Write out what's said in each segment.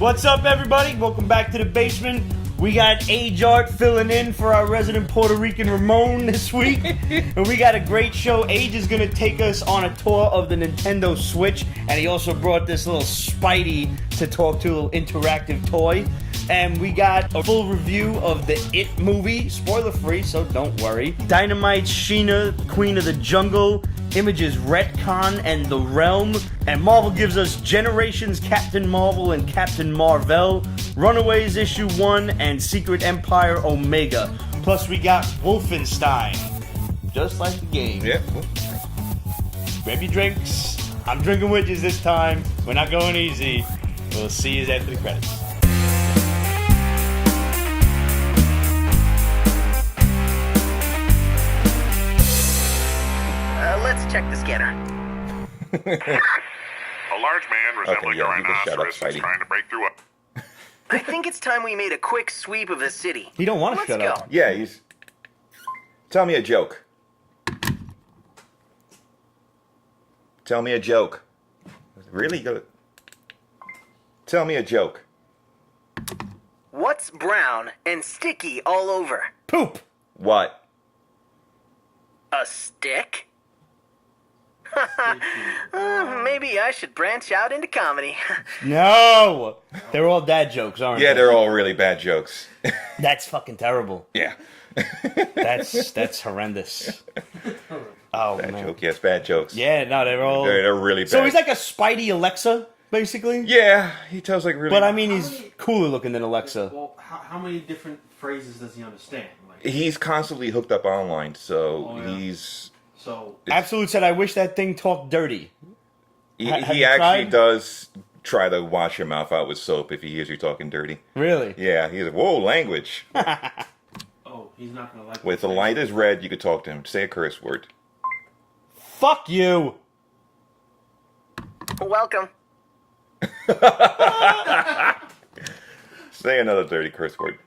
What's up, everybody? Welcome back to the basement. We got Age-Art filling in for our resident Puerto Rican Ramon this week. And we got a great show. Age is going to take us on a tour of the Nintendo Switch. And he also brought this little Spidey to talk to, a little interactive toy. And we got a full review of the It movie, spoiler-free, so don't worry. Dynamite Sheena, Queen of the Jungle, Image's Retcon and The Realm, and Marvel gives us Generations Captain Marvel and Captain Mar-Vell, Runaways Issue 1, and Secret Empire Omega. Plus we got Wolfenstein, just like the game. Yeah. Grab your drinks. I'm drinking with you this time. We're not going easy. We'll see you after the credits. Let's check the scanner. A large man resembling a rhinoceros is trying to break through a... I think it's time we made a quick sweep of the city. He don't want to shut go. up. Yeah, he's... Tell me a joke. Tell me a joke. Really? Go... Tell me a joke. What's brown and sticky all over? Poop. What? A stick? Maybe I should branch out into comedy. No. They're all dad jokes, aren't they? Yeah, they're all really bad jokes. That's fucking terrible. Yeah. That's horrendous. Oh, Bad man. joke, yes, bad jokes. Yeah, no, they're all... They're really bad. So he's like a Spidey Alexa, basically? Yeah, he tells like really... But I mean, he's cooler looking than Alexa. Well, how many different phrases does he understand? Like, He's constantly hooked up online, so Oh, yeah. he's... so Absolute said, I wish that thing talked dirty. He, Have he you actually tried? does try to wash your mouth out with soap if he hears you talking dirty. Really? Yeah, he's like, whoa, language. oh, he's not gonna like. If the light is red, you could talk to him. Say a curse word. Fuck you. Welcome. Say another dirty curse word.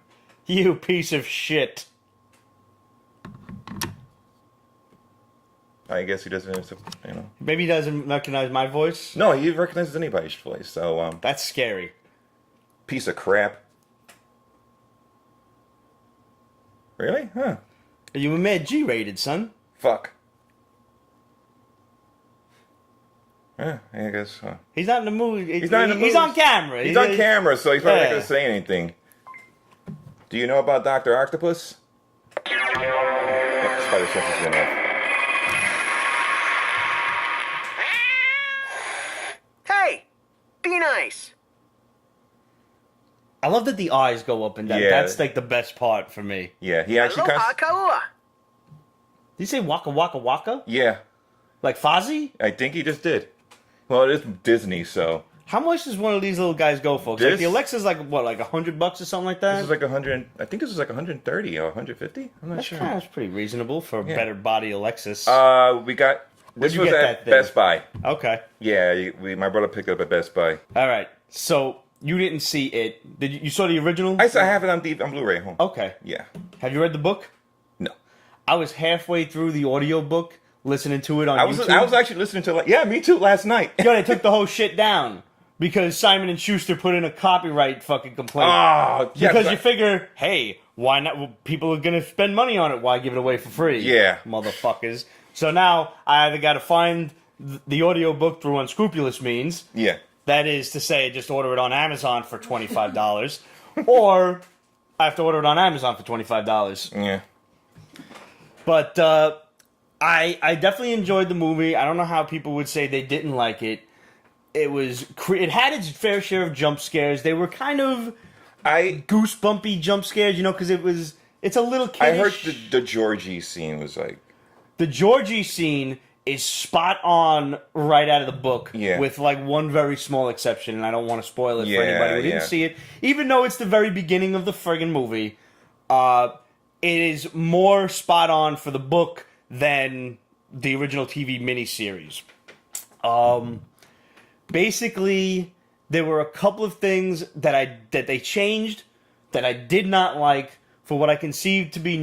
You piece of shit. I guess he doesn't, you know. Maybe he doesn't recognize my voice. No, he recognizes anybody's voice. So, That's scary. piece of crap. Really? Huh. You were mad G-rated, son. Fuck. Yeah, I guess. He's not in the movie. He's not in the He's movie. on camera. He's on camera, so he's probably not Yeah. going to say anything. Do you know about Dr. Octopus? Oh, spider sense is going off. Hey, be nice. I love that the eyes go up and down. Yeah. That's like the best part for me. Yeah, he actually Aloha kind of... kaua. Did you say waka waka waka? Yeah, Like Fozzie? I think he just did. Well, it is Disney, so... How much does one of these little guys go for? 'Cause, like This- the Alexa's like what, like $100 or something like that? This is like 100... I think this is like 130 or 150. I'm not That's sure. kind of pretty reasonable for a Yeah. better body Alexis. We got... This you was get at that thing? Best Buy. Okay. Yeah, my brother picked it up at Best Buy. All right. So you didn't see it. Did you saw the original? I have it on Blu-ray at home. Okay. Yeah. Have you read the book? No. I was halfway through the audiobook listening to it on I YouTube. was actually listening to me too last night. Yo, they took the whole shit down because Simon and Schuster put in a copyright fucking complaint. Oh, yeah. because you figure, hey, why not? Well, people are gonna spend money on it. Why give it away for free? Yeah. Motherfuckers. So now I either got to find the audiobook through unscrupulous means. Yeah. That is to say, just order it on Amazon for $25, or I have to order it on Amazon for $25. Yeah. But I definitely enjoyed the movie. I don't know how people would say they didn't like it. It had its fair share of jump scares. They were kind of goosebumpy jump scares, because it's a little kiddish. I heard the Georgie scene was like... The Georgie scene is spot on right out of the book, Yeah. with like one very small exception, and I don't want to spoil it for Yeah, anybody who didn't yeah. see it. Even though it's the very beginning of the friggin' movie, it is more spot on for the book than the original TV miniseries. Basically, there were a couple of things that they changed that I did not like for what I conceived to be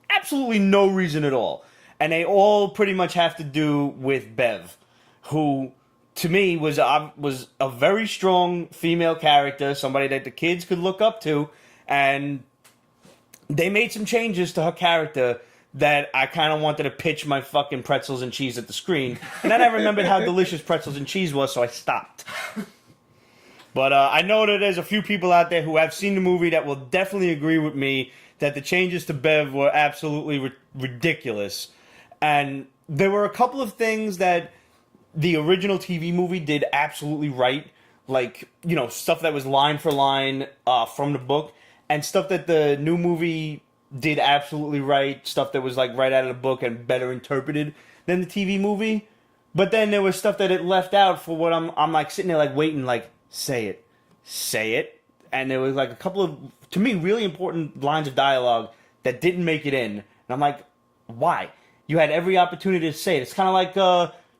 absolutely no reason at all. And they all pretty much have to do with Bev, who to me, was a very strong female character, somebody that the kids could look up to, and they made some changes to her character that I kind of wanted to pitch my fucking pretzels and cheese at the screen. And then I remembered how delicious pretzels and cheese was, so I stopped. But I know that there's a few people out there who have seen the movie that will definitely agree with me that the changes to Bev were absolutely ridiculous. And there were a couple of things that the original TV movie did absolutely right. Like, you know, stuff that was line for line from the book. And stuff that the new movie did absolutely right. Stuff that was, like, right out of the book and better interpreted than the TV movie. But then there was stuff that it left out for what I'm like, sitting there, like, waiting, like, say it. And there was, like, a couple of, to me, really important lines of dialogue that didn't make it in. And I'm like, why? You had every opportunity to say it. It's kind of like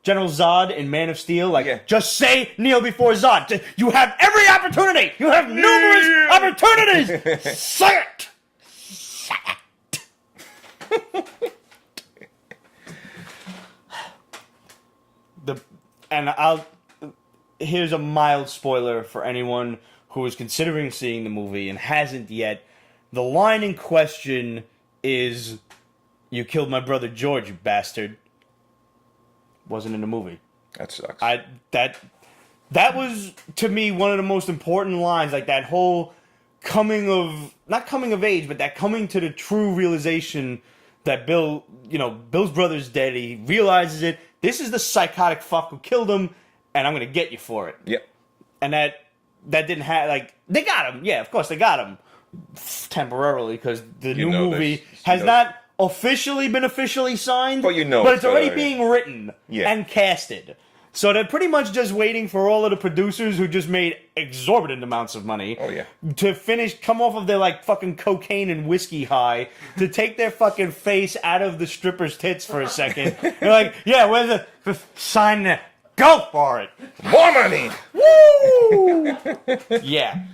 General Zod in Man of Steel. Like, just say kneel before Zod. You have every opportunity. You have numerous opportunities. Say it. Say it. Here's a mild spoiler for anyone who is considering seeing the movie and hasn't yet. The line in question is, "You killed my brother George, you bastard." Wasn't in the movie. That sucks. That was, to me, one of the most important lines. Like, that whole not coming of age, but that coming to the true realization that Bill's brother's dead. He realizes it. This is the psychotic fuck who killed him, and I'm gonna get you for it. Yep. And that didn't have, like, they got him. Yeah, of course they got him temporarily because the new movie has not officially been officially signed. But but it's already being written and casted. So they're pretty much just waiting for all of the producers who just made exorbitant amounts of money to come off of their, like, fucking cocaine and whiskey high, to take their fucking face out of the stripper's tits for a second. They're like, yeah, where's the sign there? Go for it! More money! Woo! Yeah.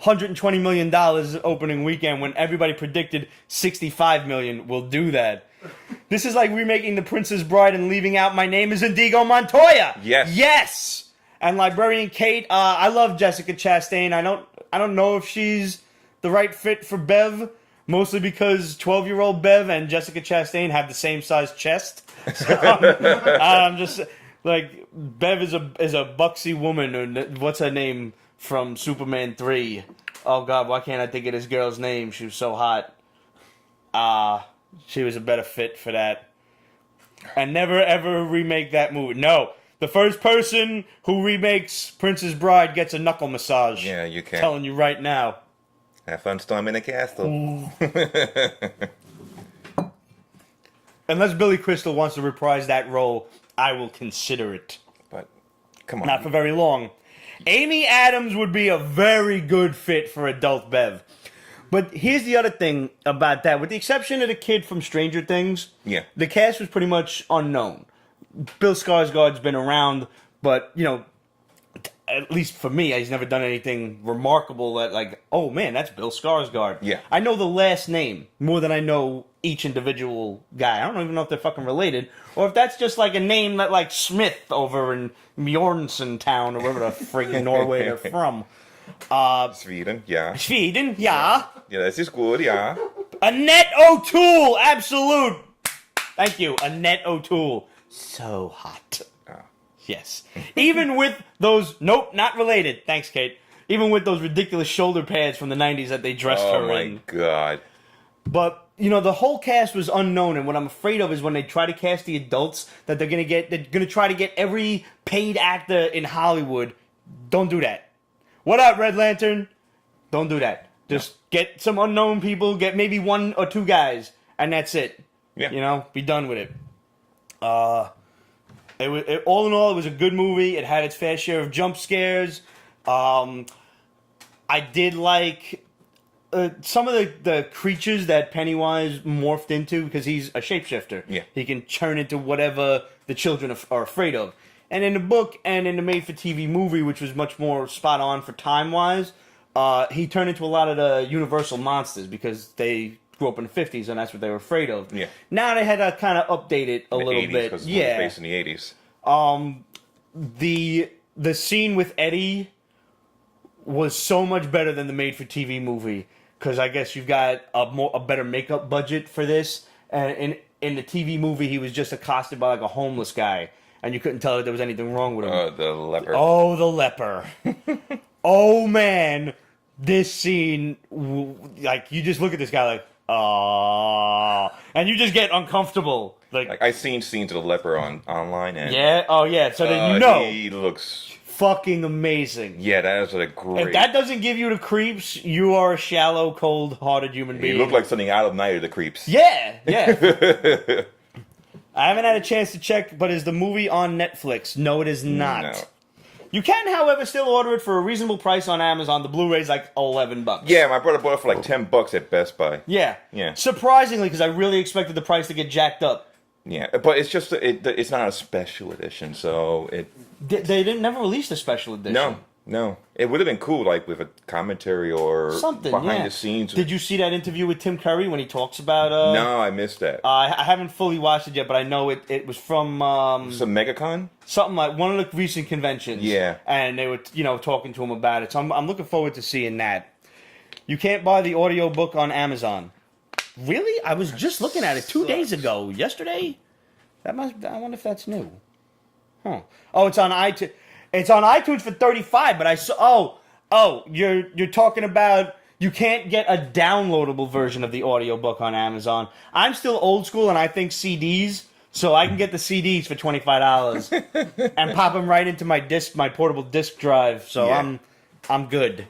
$120 million opening weekend when everybody predicted $65 million will do that. This is like remaking The Princess Bride and leaving out My Name is Indigo Montoya. Yes. Yes. And Librarian Kate, I love Jessica Chastain. I don't know if she's the right fit for Bev, mostly because 12-year-old Bev and Jessica Chastain have the same size chest. So I'm just like, Bev is a buxy woman, or what's her name from Superman 3? Oh God, why can't I think of this girl's name? She was so hot. She was a better fit for that. And never ever remake that movie. No. The first person who remakes Princess Bride gets a knuckle massage. Yeah, you can. I'm telling you right now. Have fun storming the castle. Unless Billy Crystal wants to reprise that role, I will consider it. But, come on. Not for very long. Amy Adams would be a very good fit for adult Bev. But here's the other thing about that. With the exception of the kid from Stranger Things, the cast was pretty much unknown. Bill Skarsgård's been around, but, at least for me, he's never done anything remarkable that, like, oh man, that's Bill Skarsgård. Yeah. I know the last name more than I know each individual guy. I don't even know if they're fucking related, or if that's just like a name that, like, Smith over in Bjornsson town, or wherever the friggin' Norway they're from. Sweden, yeah. Sweden, yeah. Yeah, this is good, yeah. Annette O'Toole, absolute. Thank you, Annette O'Toole. So hot. Yes. Even with those, nope, not related. Thanks, Kate. Even with those ridiculous shoulder pads from the 90s that they dressed her in. Oh my God. But, the whole cast was unknown, and what I'm afraid of is when they try to cast the adults, that they're going to try to get every paid actor in Hollywood. Don't do that. What up, Red Lantern? Don't do that. Just get some unknown people, get maybe one or two guys, and that's it. Yeah. Be done with it. All in all, it was a good movie. It had its fair share of jump scares. I did like some of the creatures that Pennywise morphed into, because he's a shapeshifter. Yeah. He can turn into whatever the children are afraid of. And in the book and in the made-for-TV movie, which was much more spot-on for time-wise, he turned into a lot of the Universal monsters because they grew up in the 50s and that's what they were afraid of. Yeah. Now they had to kind of update it a little 80s, bit. Yeah. It was based in the 80s. the scene with Eddie was so much better than the made-for-TV movie, because I guess you've got a better makeup budget for this. And in the TV movie, he was just accosted by like a homeless guy, and you couldn't tell that there was anything wrong with him. The leper. Oh, the leper. Oh man, this scene, like you just look at this guy like, oh, and you just get uncomfortable. Like I've seen scenes of the leper online, and so then you know he looks fucking amazing. Yeah, that is a great. If that doesn't give you the creeps, you are a shallow, cold-hearted human being. He looked like something out of Night of the Creeps. Yeah. I haven't had a chance to check, but is the movie on Netflix? No, it is not. No. You can, however, still order it for a reasonable price on Amazon. The Blu-ray's like $11. Yeah, my brother bought it for like $10 at Best Buy. Yeah. Yeah. Surprisingly, because I really expected the price to get jacked up. Yeah, but it's just it's not a special edition, so it. They didn't never release a special edition. No. It would have been cool, like with a commentary or something behind the scenes. Did you see that interview with Tim Curry when he talks about? No, I missed that. I haven't fully watched it yet, but I know it was from some MegaCon, something like one of the recent conventions. Yeah, and they were talking to him about it. So I'm looking forward to seeing that. You can't buy the audiobook on Amazon. Really? I was just looking at it 2 days ago. Yesterday? I wonder if that's new. Huh. Oh, it's on iTunes. It's on iTunes for $35, but I saw... Oh, you're talking about... You can't get a downloadable version of the audiobook on Amazon. I'm still old school, and I think CDs, so I can get the CDs for $25 and pop them right into my portable disc drive, so yeah. I'm good.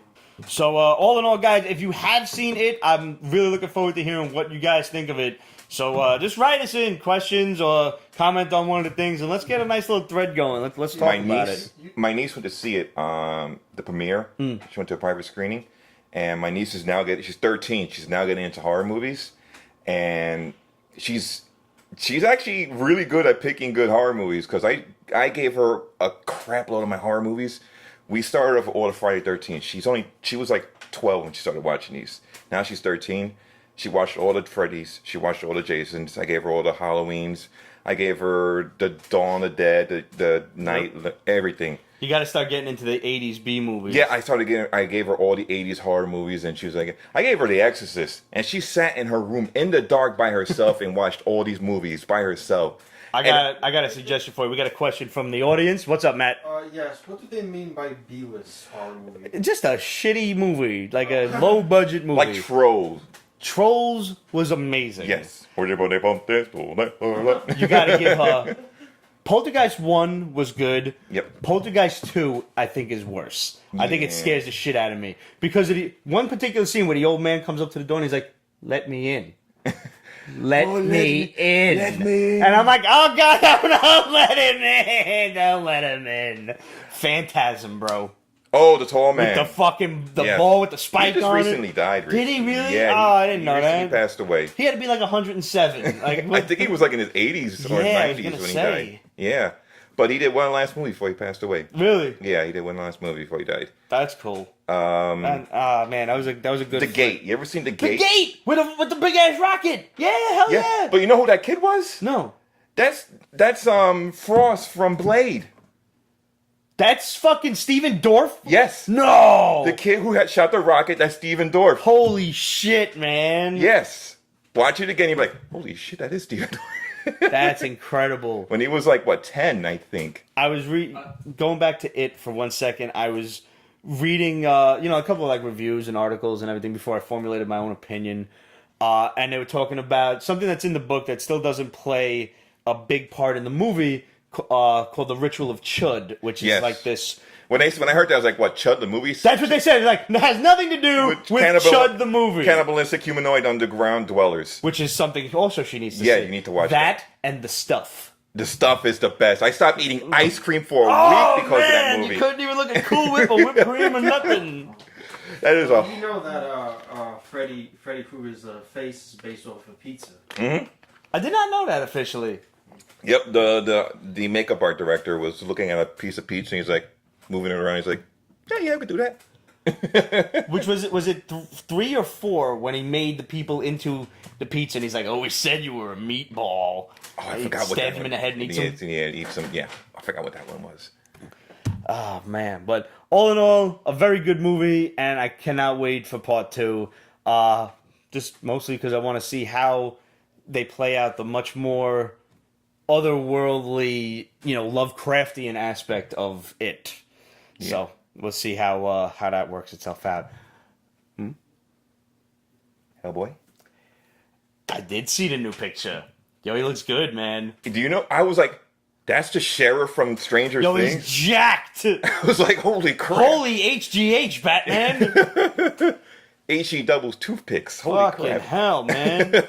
So, all in all, guys, if you have seen it, I'm really looking forward to hearing what you guys think of it. So, just write us in questions or comment on one of the things, and let's get a nice little thread going. Let's talk about it. My niece went to see it, the premiere. She went to a private screening, and my niece is now she's 13. She's now getting into horror movies, and she's actually really good at picking good horror movies, because I gave her a crap load of my horror movies. We started off with all the Friday 13th. She was like 12 when she started watching these. Now she's 13. She watched all the Freddys. She watched all the Jasons. I gave her all the Halloweens. I gave her the Dawn of the Dead, the Night, everything. You got to start getting into the 80s B movies. Yeah, I gave her all the 80s horror movies, and she was like, I gave her The Exorcist, and she sat in her room in the dark by herself and watched all these movies by herself. I got a suggestion for you. We got a question from the audience. What's up, Matt? Yes. What do they mean by B-list horror movie? Just a shitty movie, like a low-budget movie. Like Trolls. Trolls was amazing. Yes. You gotta give her... Poltergeist 1 was good. Yep. Poltergeist 2, I think, is worse. Yeah. I think it scares the shit out of me. Because of one particular scene where the old man comes up to the door and he's like, let me in. Let me in. Let me in. And I'm like, oh, God, don't let him in. Don't let him in. Phantasm, bro. Oh, the tall man. With the ball with the spike on it. He just recently died. Did he really? Yeah. I didn't know that. He passed away. He had to be like 107. Like, I think he was like in his 80s or 90s when he died. Yeah. But he did one last movie before he passed away. Really? Yeah, he did one last movie before he died. That's cool. Man, that was a good. The Gate. You ever seen The Gate? The Gate with the big ass rocket. Yeah, hell yeah. But you know who that kid was? No. That's Frost from Blade. That's fucking Steven Dorff? Yes. No. The kid who had shot the rocket, that's Steven Dorff. Holy shit, man. Yes. Watch it again, you'll be like, holy shit, that is Steven Dorff. That's incredible. When he was like, 10, I think. I was going back to it for 1 second. I was reading, a couple of like reviews and articles and everything before I formulated my own opinion. And they were talking about something that's in the book that still doesn't play a big part in the movie, called The Ritual of Chud, which is like this... When I heard that, I was like, what, Chud the movie? That's what they said. Like, it has nothing to do with Chud the movie. Cannibalistic humanoid underground dwellers. Which is something also she needs to see. Yeah, you need to watch that. And The Stuff. The Stuff is the best. I stopped eating ice cream for a week because of that movie. You couldn't even look at Cool Whip or whipped cream or nothing. That is You know that Freddy Krueger's face is based off of pizza. Mm-hmm. I did not know that officially. Yep, the makeup art director was looking at a piece of pizza and he's like, moving it around. He's like, yeah, I could do that. Which was it 3 or 4 when he made the people into the pizza and he's like, we said you were a meatball. Oh, I forgot what that one. Stab him in the head and eat some. Yeah, eat some. Yeah, I forgot what that one was. Oh man, but all in all, a very good movie, and I cannot wait for part 2. Just mostly because I want to see how they play out the much more otherworldly, Lovecraftian aspect of it. Yeah. So we'll see how that works itself out. Hellboy? I did see the new picture. Yo, he looks good, man. Do you know? I was like, that's the sheriff from Stranger Yo, Things. he's jacked. I was like, holy crap. Holy HGH, Batman. HE doubles toothpicks. Holy Fucking crap. hell, man.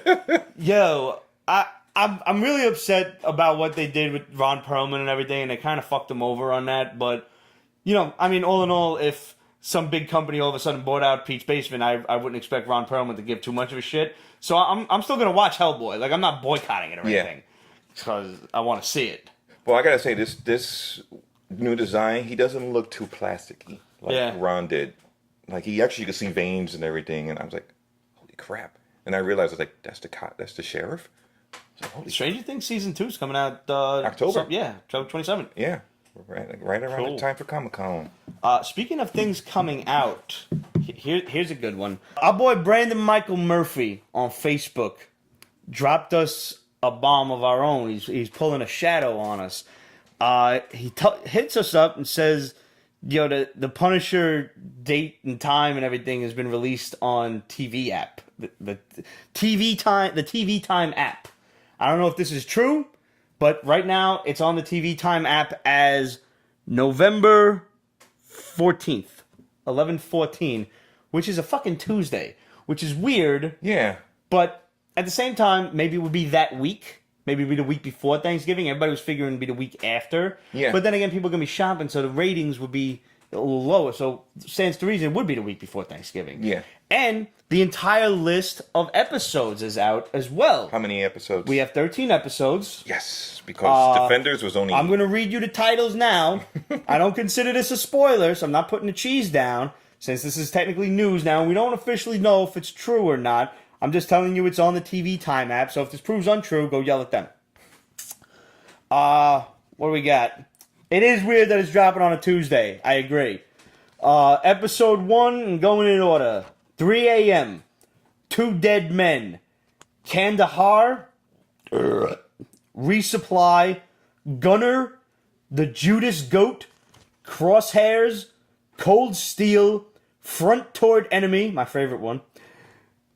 Yo, I'm really upset about what they did with Ron Perlman and everything, and they kind of fucked him over on that. But, all in all, if some big company all of a sudden bought out Pete's Basement, I wouldn't expect Ron Perlman to give too much of a shit. So I'm still going to watch Hellboy. Like, I'm not boycotting it or anything. Because I want to see it. Well, I got to say, this new design, he doesn't look too plasticky like Ron did. Like, you could see veins and everything, and I was like, holy crap. And I realized, I was like, that's the sheriff? Like, Stranger Things Season 2 is coming out... October. October 27th. Yeah, right around the time for Comic-Con. Speaking of things coming out, here's a good one. Our boy Brandon Michael Murphy on Facebook dropped us a bomb of our own. He's pulling a shadow on us. He hits us up and says... the Punisher date and time and everything has been released on TV app. The TV Time app. I don't know if this is true, but right now it's on the TV Time app as November 14th, 11/14, which is a fucking Tuesday, which is weird. Yeah. But at the same time, maybe it would be that week. Maybe it'd be the week before Thanksgiving. Everybody was figuring it'd be the week after. Yeah. But then again, people are going to be shopping, so the ratings would be a little lower. So, stands to reason, it would be the week before Thanksgiving. Yeah. And the entire list of episodes is out as well. How many episodes? We have 13 episodes. Yes, because Defenders was only... I'm going to read you the titles now. I don't consider this a spoiler, so I'm not putting the cheese down, since this is technically news now, and we don't officially know if it's true or not. I'm just telling you it's on the TV Time app, so if this proves untrue, go yell at them. What do we got? It is weird that it's dropping on a Tuesday. I agree. Episode 1, going in order. 3 a.m. 2 Dead Men. Kandahar. Resupply. Gunner. The Judas Goat. Crosshairs. Cold Steel. Front Toward Enemy, my favorite one.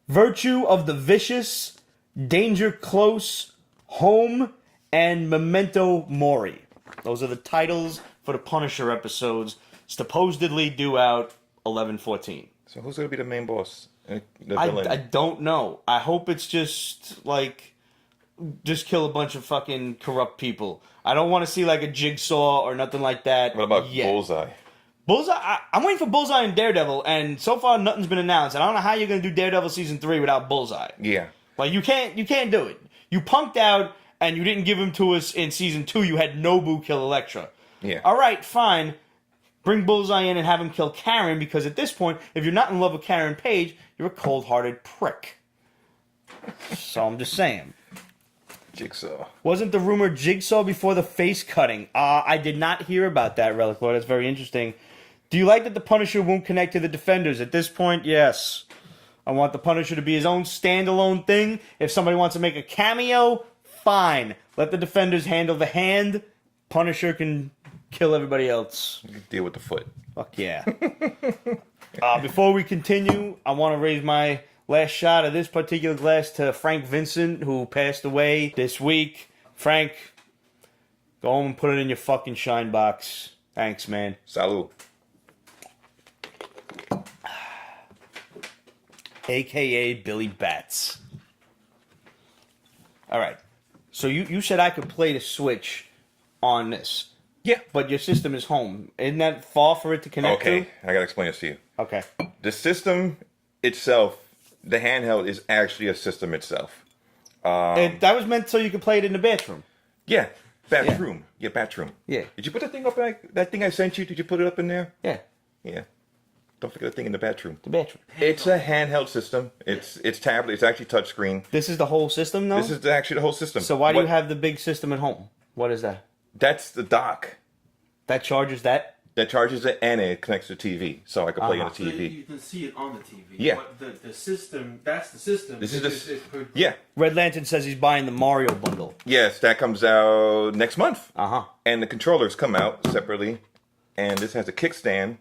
Virtue of the Vicious. Danger Close. Home. And Memento Mori. Those are the titles for the Punisher episodes, supposedly due out 11/14. So who's going to be the main boss? The villain? I don't know. I hope it's just kill a bunch of fucking corrupt people. I don't want to see like a Jigsaw or nothing like that. What about Bullseye? Bullseye, I'm waiting for Bullseye and Daredevil, and so far nothing's been announced. And I don't know how you're going to do Daredevil season 3 without Bullseye. Yeah. Like you can't do it. You punked out. And you didn't give him to us in season 2. You had Nobu kill Elektra. Yeah. All right, fine. Bring Bullseye in and have him kill Karen, because at this point, if you're not in love with Karen Page, you're a cold-hearted prick. So I'm just saying. Jigsaw. Wasn't the rumor Jigsaw before the face cutting? I did not hear about that, Relic Lord. That's very interesting. Do you like that the Punisher won't connect to the Defenders? At this point, yes. I want the Punisher to be his own standalone thing. If somebody wants to make a cameo... fine. Let the Defenders handle the hand. Punisher can kill everybody else. Deal with the foot. Fuck yeah. Before we continue, I want to raise my last shot of this particular glass to Frank Vincent, who passed away this week. Frank, go home and put it in your fucking shine box. Thanks, man. Salud. A.K.A. Billy Bats. All right. So you said I could play the Switch on this. Yeah. But your system is home. Isn't that far for it to connect to? Okay, I gotta explain this to you. Okay. The system itself, the handheld, is actually a system itself. That was meant so you could play it in the bathroom. Yeah. Bathroom. Yeah, bathroom. Yeah. Did you put that thing up, that thing I sent you, did you put it up in there? Yeah. Yeah. Don't forget the thing in the bathroom. The bathroom. It's a handheld system. It's tablet. It's actually touchscreen. This is the whole system, though? This is actually the whole system. So why do you have the big system at home? What is that? That's the dock. That charges that? that charges it and it connects to TV, so I can play on the So TV. you can see it on the TV. Yeah. But the system, that's the system. This is the yeah. Red Lantern says he's buying the Mario bundle. Yes, that comes out next month. Uh-huh. And the controllers come out separately, and this has a kickstand,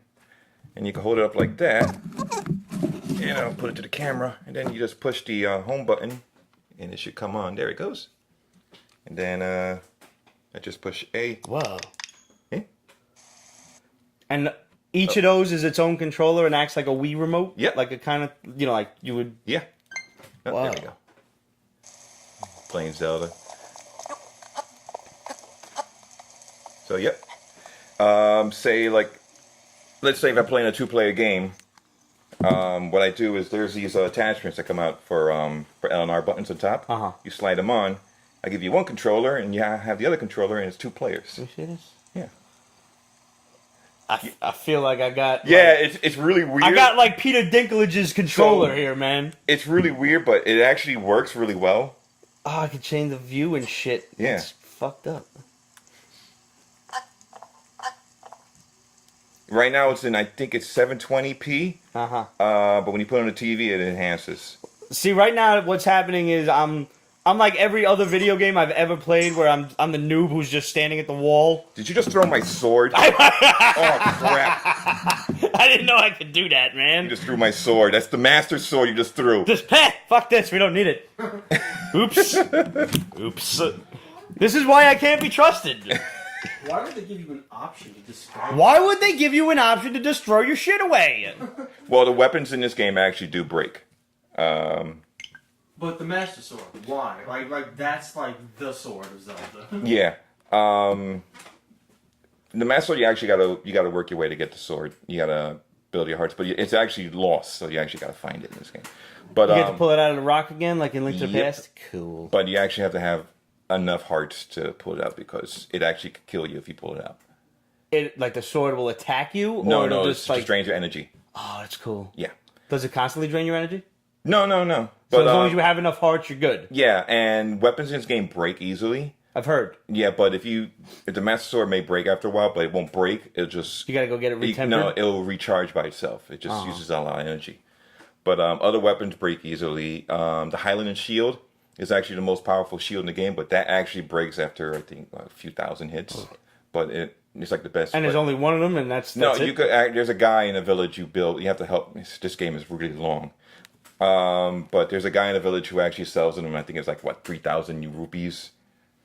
and you can hold it up like that, and I'll put it to the camera, and then you just push the home button, and it should come on. There it goes. And then I just push A. Whoa. Eh? And each of those is its own controller and acts like a Wii remote? Yep. Like a kind of, like you would... Yeah. Oh, Wow. there we go. Playing Zelda. So, yep. Say, like, let's say if I'm playing a 2-player game, what I do is there's these attachments that come out for L&R buttons on top. Uh-huh. You slide them on. I give you one controller, and you have the other controller, and it's 2 players. You see this? Yeah. I feel like I got... Yeah, like, it's really weird. I got, like, Peter Dinklage's controller here, man. It's really weird, but it actually works really well. Oh, I could change the view and shit. Yeah. It's fucked up. Right now it's in, I think it's 720p. Uh-huh. But when you put it on the TV, it enhances. See, right now what's happening is I'm like every other video game I've ever played where I'm the noob who's just standing at the wall. Did you just throw my sword? Oh, crap. I didn't know I could do that, man. You just threw my sword. That's the master sword you just threw. Just, fuck this, we don't need it. Oops. Oops. This is why I can't be trusted. Why would they give you an option to destroy? Why would they give you an option to just throw your shit away? Well, the weapons in this game actually do break. But the Master Sword, why? Like that's like the sword of Zelda. Yeah. The master sword, you actually gotta work your way to get the sword. You gotta build your hearts, but it's actually lost, so you actually gotta find it in this game. But You get to pull it out of the rock again, like in Link to the Yep. Past? Cool. But you actually have to have enough hearts to pull it out because it actually could kill you if you pull it out. Like the sword will attack you? Or No, it'll it's just drains your energy. Oh, that's cool. Yeah. Does it constantly drain your energy? No. So But as long as you have enough hearts, you're good. yeah, and weapons in this game break easily. I've heard. Yeah, but if the master sword may break after a while, but it won't break. It'll just You gotta go get it retempered? No, it'll recharge by itself. It just uses a lot of energy. But other weapons break easily. The Highland Shield is actually the most powerful shield in the game, but that actually breaks after I think a few thousand hits. But it's like the best. And there's only one of them, and that's no. it? You could. There's a guy in a village you build. You have to help. This game is really long. But there's a guy in a village who actually sells them. I think it's like 3,000 new rupees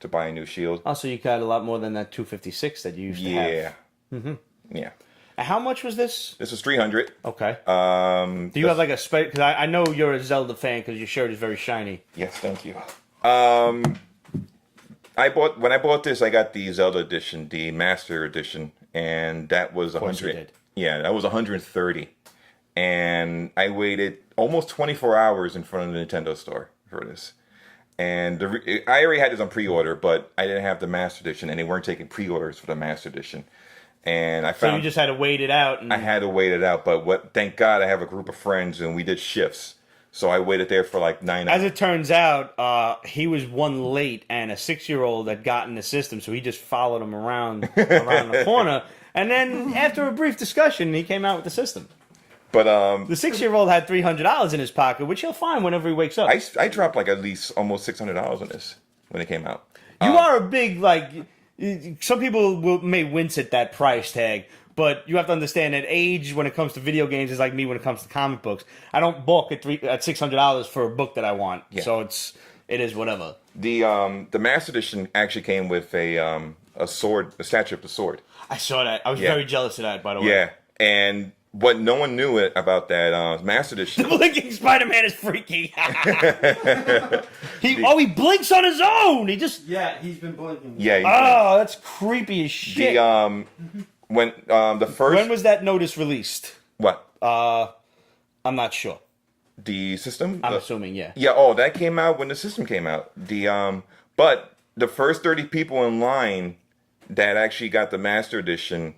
to buy a new shield. Oh, so you got a lot more than that 256 that you used to have. Yeah. Mm-hmm. Yeah. And how much was this? This is 300. Okay. Do you have like a space? Because I know you're a Zelda fan because your shirt is very shiny. Yes, thank you. When I bought this, I got the Zelda edition, the Master edition, and that was course you 100. did. Yeah, that was 130, and I waited almost 24 hours in front of the Nintendo store for this. And I already had this on pre-order, but I didn't have the Master edition, and they weren't taking pre-orders for the Master edition. And I found So you just had to wait it out. And... I had to wait it out, but thank God I have a group of friends, and we did shifts. So I waited there for like 9 hours. As it turns out, he was one late, and a 6-year-old had gotten the system, so he just followed him around the corner. And then, after a brief discussion, he came out with the system. But the 6-year-old had $300 in his pocket, which he'll find whenever he wakes up. I dropped like at least almost $600 on this when it came out. You are a big some people may wince at that price tag. But you have to understand that age, when it comes to video games, is like me when it comes to comic books. I don't book at $600 for a book that I want, so it is whatever. The Master Edition actually came with a sword, a statue of the sword. I saw that. I was very jealous of that, by the way. Yeah, and what no one knew about that Master Edition. The blinking Spider-Man is freaky. He blinks on his own. He just he's been blinking. Yeah. That's creepy as shit. When the first When was that notice released? what I'm not sure. the system? I'm assuming, yeah. Yeah. Oh, that came out when the system came out. But the first 30 people in line that actually got the Master Edition,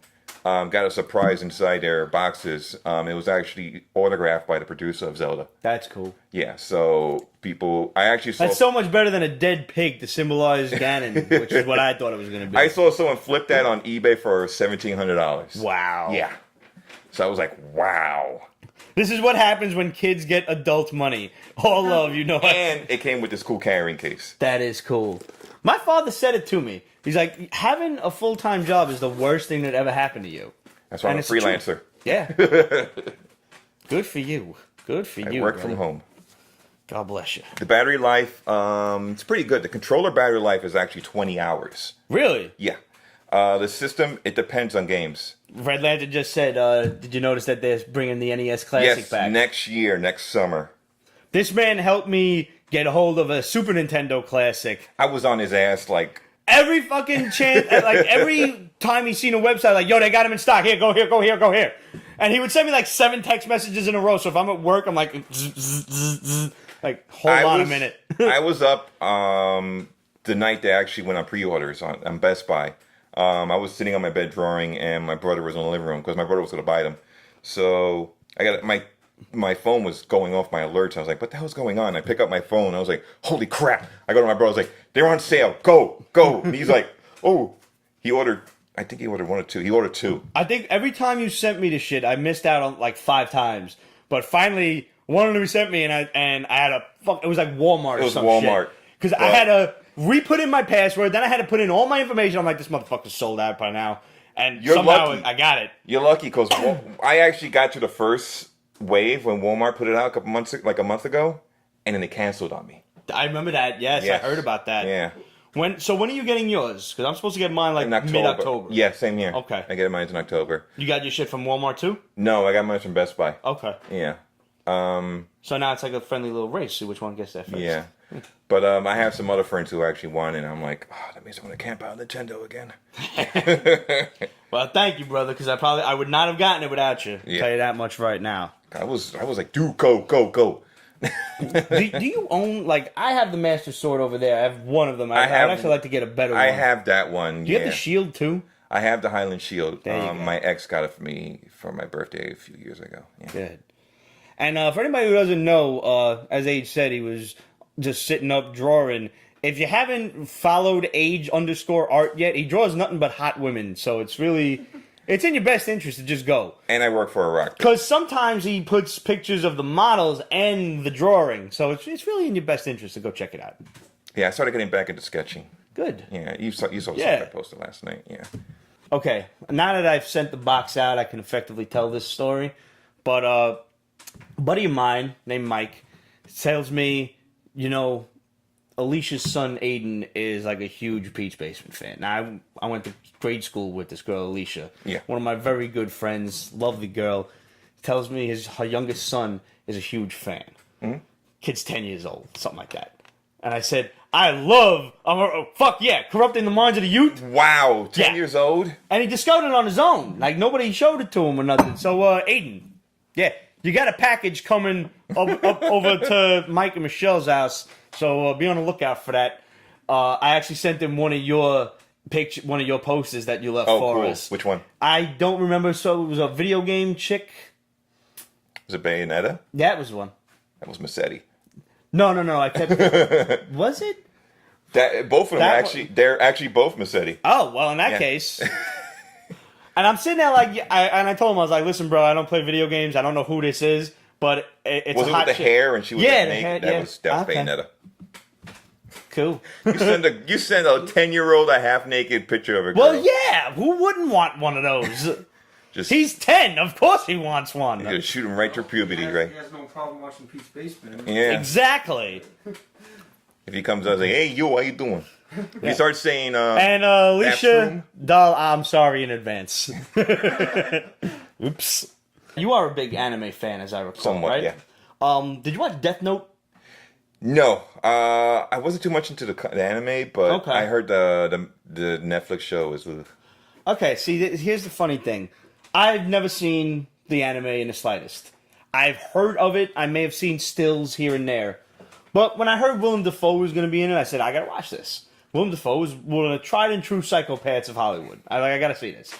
got a surprise inside their boxes. It was actually autographed by the producer of Zelda. That's cool. Yeah, so I actually saw... That's so much better than a dead pig to symbolize Ganon, which is what I thought it was going to be. I saw someone flip that on eBay for $1,700. Wow. Yeah. So I was like, wow. This is what happens when kids get adult money. All love, you know. And it came with this cool carrying case. That is cool. My father said it to me. He's like, having a full-time job is the worst thing that ever happened to you. That's why I'm a freelancer. Yeah. Good for you. Good for you. I work brother. from home. God bless you. The battery life, it's pretty good. The controller battery life is actually 20 hours. Really? Yeah. The system, it depends on games. Red Lantern just said, did you notice that they're bringing the NES Classic Yes, back? next summer. This man helped me get a hold of a Super Nintendo Classic. I was on his ass like... Every fucking chance, like every time he's seen a website, like, yo, they got him in stock. Here, go here, go here, go here. And he would send me like 7 text messages in a row. So if I'm at work, I'm like, zzz, zzz, zzz, zzz. Like, hold on a minute. I was up the night they actually went on pre-orders on Best Buy. I was sitting on my bed drawing, and my brother was in the living room because my brother was going to buy them. So I got my phone was going off my alerts. I was like, what the hell's going on? I pick up my phone. I was like, holy crap. I go to my brother. I was like, they're on sale. Go. And he's like, oh. I think he ordered 1 or 2. He ordered 2. I think every time you sent me the shit, I missed out on like 5 times. But finally, one of them he sent me, and I had a fuck. It was like Walmart. It was Walmart. Because I had to re-put in my password. Then I had to put in all my information. I'm like, this motherfucker's sold out by now. And somehow I got it. You're lucky because I actually got to the first wave when Walmart put it out a month ago, and then they canceled on me. I remember that. Yes, I heard about that. Yeah. So when are you getting yours? Because I'm supposed to get mine like mid-October. Yeah, same here. Okay. I get mine in October. You got your shit from Walmart too? No, I got mine from Best Buy. Okay. Yeah. So now it's like a friendly little race. See which one gets there first. Yeah. But I have some other friends who actually won, and I'm like, oh, that means I'm going to camp out Nintendo again. Well, thank you, brother, because I would not have gotten it without you. Yeah. Tell you that much right now. I was like, dude, go. do you own, like, I have the Master Sword over there. I have one of them. I'd actually like to get a better one. I have that one, Do you have the shield, too? I have the Highland Shield. There you go. My ex got it for me for my birthday a few years ago. Yeah. Good. And for anybody who doesn't know, as Age said, he was just sitting up drawing. If you haven't followed Age_art yet, he draws nothing but hot women. So it's really... It's in your best interest to just go. And I work for a rock. Because sometimes he puts pictures of the models and the drawing. So it's really in your best interest to go check it out. Yeah, I started getting back into sketching. Good. Yeah, you saw something I posted last night. Yeah. Okay, now that I've sent the box out, I can effectively tell this story. But a buddy of mine named Mike tells me, Alicia's son Aiden is like a huge Peach Basement fan. Now, I went to grade school with this girl, Alicia. Yeah. One of my very good friends, lovely girl, tells me her youngest son is a huge fan. Mm-hmm. Kid's 10 years old, something like that. And I said, fuck yeah, corrupting the minds of the youth. Wow, 10 years old? And he discovered it on his own. Like, nobody showed it to him or nothing. So, Aiden, you got a package coming up over to Mike and Michelle's house. So be on the lookout for that. I actually sent him one of your posters that you left for us. Which one? I don't remember. So it was a video game chick. Was it Bayonetta? That was one. That was Massetti. No. I kept. Was it? Both of them they're actually both Massetti. Oh well, in that case. And I'm sitting there like, I told him, I was like, listen, bro, I don't play video games. I don't know who this is, but it's was a it hot with the chick. hair and she was naked? That was Okay. Bayonetta. Cool. You send a 10-year-old a half-naked picture of a girl. Well, yeah. Who wouldn't want one of those? He's 10. Of course he wants one. You're going to shoot him right through puberty, right? He has no problem watching Pete's Basement. Yeah. Exactly. If he comes out and say, hey, yo, how you doing? If he starts saying, and Alicia, doll, I'm sorry in advance. Oops. You are a big anime fan, as I recall, somewhat, right? Yeah. Did you watch Deathnote? No. I wasn't too much into the anime, but I heard the Netflix show is... Okay, see, here's the funny thing. I've never seen the anime in the slightest. I've heard of it. I may have seen stills here and there. But when I heard Willem Dafoe was going to be in it, I said, I got to watch this. Willem Dafoe was one of the tried and true psychopaths of Hollywood. I gotta see this.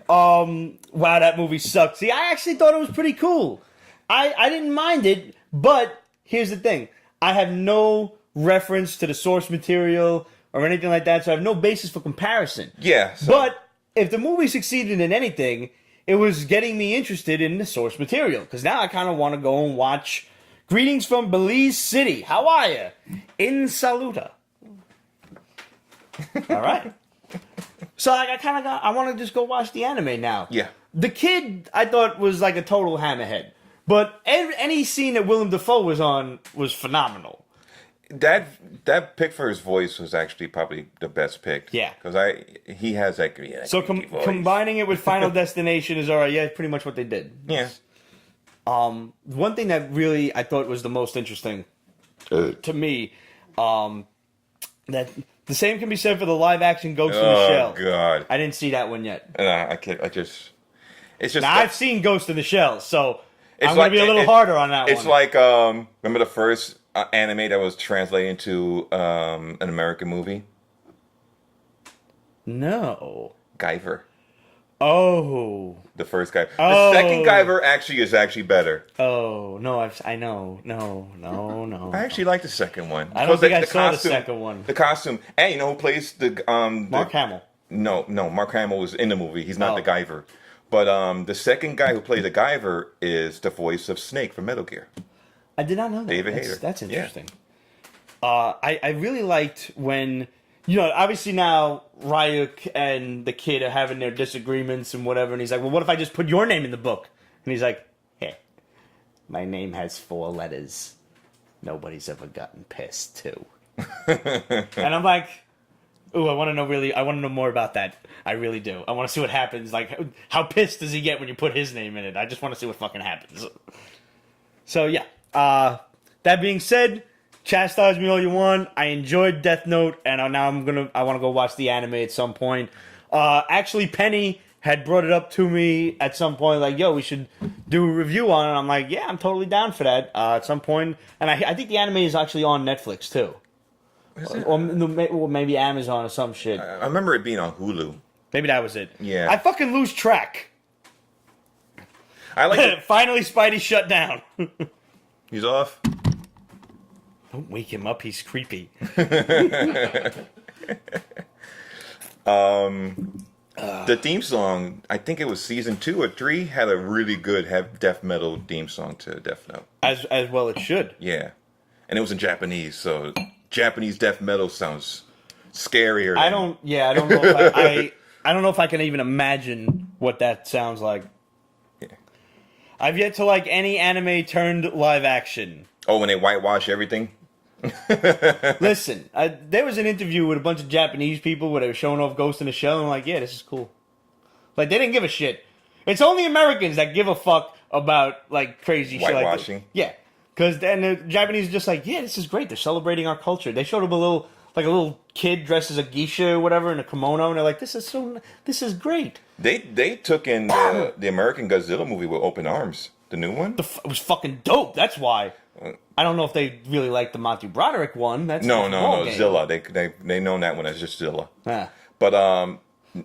Wow, that movie sucked. See, I actually thought it was pretty cool. I didn't mind it, but here's the thing. I have no reference to the source material or anything like that, so I have no basis for comparison. Yeah. So. But if the movie succeeded in anything, it was getting me interested in the source material. Because now I kind of want to go and watch Greetings from Belize City. How are you? In saluta. All right. So I want to just go watch the anime now. Yeah. The kid, I thought, was like a total hammerhead. But any scene that Willem Dafoe was on was phenomenal. That pick for his voice was actually probably the best pick. Yeah. Because he has that. Yeah, So combining it with Final Destination is alright. Yeah, pretty much what they did. Yeah. One thing that really I thought was the most interesting to me, that the same can be said for the live action Ghost in the Shell. Oh God. I didn't see that one yet. I can't. It's just. Now I've seen Ghost in the Shell, so it's I'm going to be a little harder on that one. It's like remember the first anime that was translated into an American movie? No. Guyver. Oh. The first guy. Oh. The second Guyver is actually better. Oh, no, I know. No. I actually like the second one. I don't think I saw costume, the second one. The costume. And you know who plays the Mark Hamill. No, Mark Hamill was in the movie. He's not the Guyver. But the second guy who played the Guyver is the voice of Snake from Metal Gear. I did not know that. David Hayter. That's interesting. Yeah. I really liked when, obviously now Ryuk and the kid are having their disagreements and whatever, and he's like, well, what if I just put your name in the book? And he's like, hey, my name has 4 letters. Nobody's ever gotten past 2. And I'm like, ooh, I want to know more about that. I really do. I want to see what happens. Like, how pissed does he get when you put his name in it? I just want to see what fucking happens. So, yeah. That being said, chastise me all you want. I enjoyed Deathnote, and now I want to go watch the anime at some point. Actually, Penny had brought it up to me at some point, like, yo, we should do a review on it. I'm like, yeah, I'm totally down for that at some point. And I think the anime is actually on Netflix, too. Or maybe Amazon or some shit. I remember it being on Hulu. Maybe that was it. Yeah. I fucking lose track. I like Finally, Spidey shut down. He's off. Don't wake him up. He's creepy. The theme song, I think it was season 2 or 3, had a really good death metal theme song to Death Note. As well it should. Yeah. And it was in Japanese, so Japanese death metal sounds scarier. I don't know if I don't know if I can even imagine what that sounds like. Yeah. I've yet to like any anime turned live action. Oh, when they whitewash everything? Listen, there was an interview with a bunch of Japanese people where they were showing off Ghost in the Shell, and I'm like, yeah, this is cool. Like, they didn't give a shit. It's only Americans that give a fuck about, like, crazy shit like whitewashing. this. Yeah. Because then the Japanese are just like, yeah, this is great. They're celebrating our culture. They showed up a little kid dressed as a geisha or whatever in a kimono, and they're like, this is great. They took in the American Godzilla movie with open arms. The new one? It was fucking dope. That's why. I don't know if they really like the Monty Broderick one. That's no, game. Zilla. They known that one as just Zilla. Yeah. But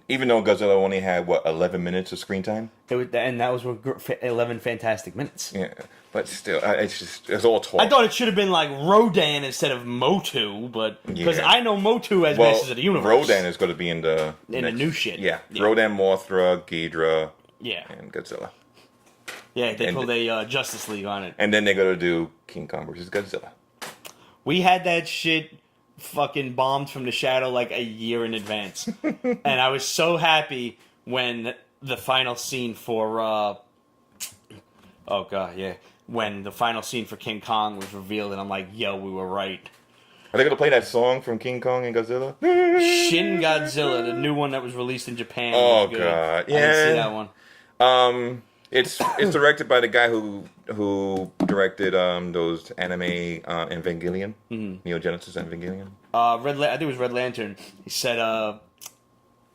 even though Godzilla only had 11 minutes of screen time, and that was 11 fantastic minutes. yeah. But still, it's all talk. I thought it should have been like Rodan instead of Motu, but because I know Motu as Masters of the Universe. Rodan is going to be in the new shit. Yeah. Rodan, Mothra, Ghidra, and Godzilla. Yeah, they pulled a Justice League on it. And then they're going to do King Kong versus Godzilla. We had that shit fucking bombed from the shadow like a year in advance. And I was so happy when the final scene for... when the final scene for King Kong was revealed, and I'm like, yo, we were right. Are they going to play that song from King Kong and Godzilla? Shin Godzilla, the new one that was released in Japan. Oh, God. Yeah. I didn't see that one. It's directed by the guy who directed those anime Evangelion, Neo Genesis Evangelion. I think it was Red Lantern. He said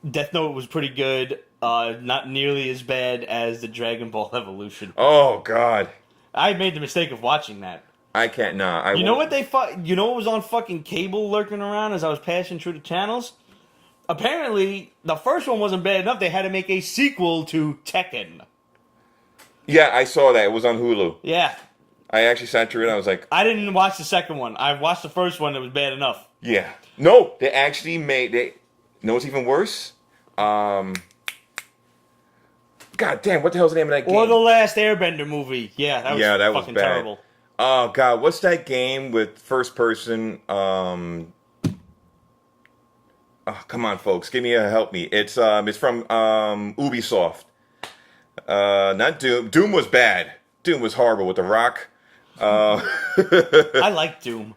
Death Note was pretty good, not nearly as bad as the Dragon Ball Evolution. Oh God! I made the mistake of watching that. I can't. Nah. You know what you know what was on fucking cable lurking around as I was passing through the channels? Apparently, the first one wasn't bad enough. They had to make a sequel to Tekken. Yeah, I saw that. It was on Hulu. Yeah. I actually sat through it. And I was like, I didn't watch the second one. I watched the first one. It was bad enough. yeah. No, they actually made. You know what's even worse? God damn! What the hell's the name of that game? Or the last Airbender movie. Yeah, that was fucking bad. terrible. Oh God, what's that game with first person? Oh, come on, folks, help me. It's from Ubisoft. Not Doom. Doom was bad. Doom was horrible with The Rock. I like Doom.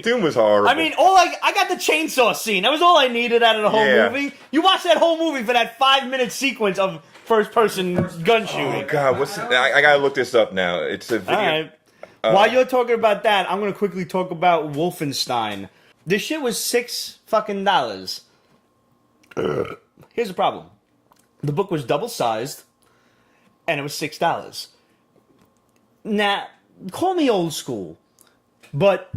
Doom was horrible. I mean, I got the chainsaw scene. That was all I needed out of the whole movie. You watch that whole movie for that 5-minute sequence of first-person gun shooting. Oh God, I gotta look this up now. It's a video. All right. While you're talking about that, I'm gonna quickly talk about Wolfenstein. This shit was $6 fucking. Here's the problem: the book was double-sized, and it was $6. Now, call me old school, but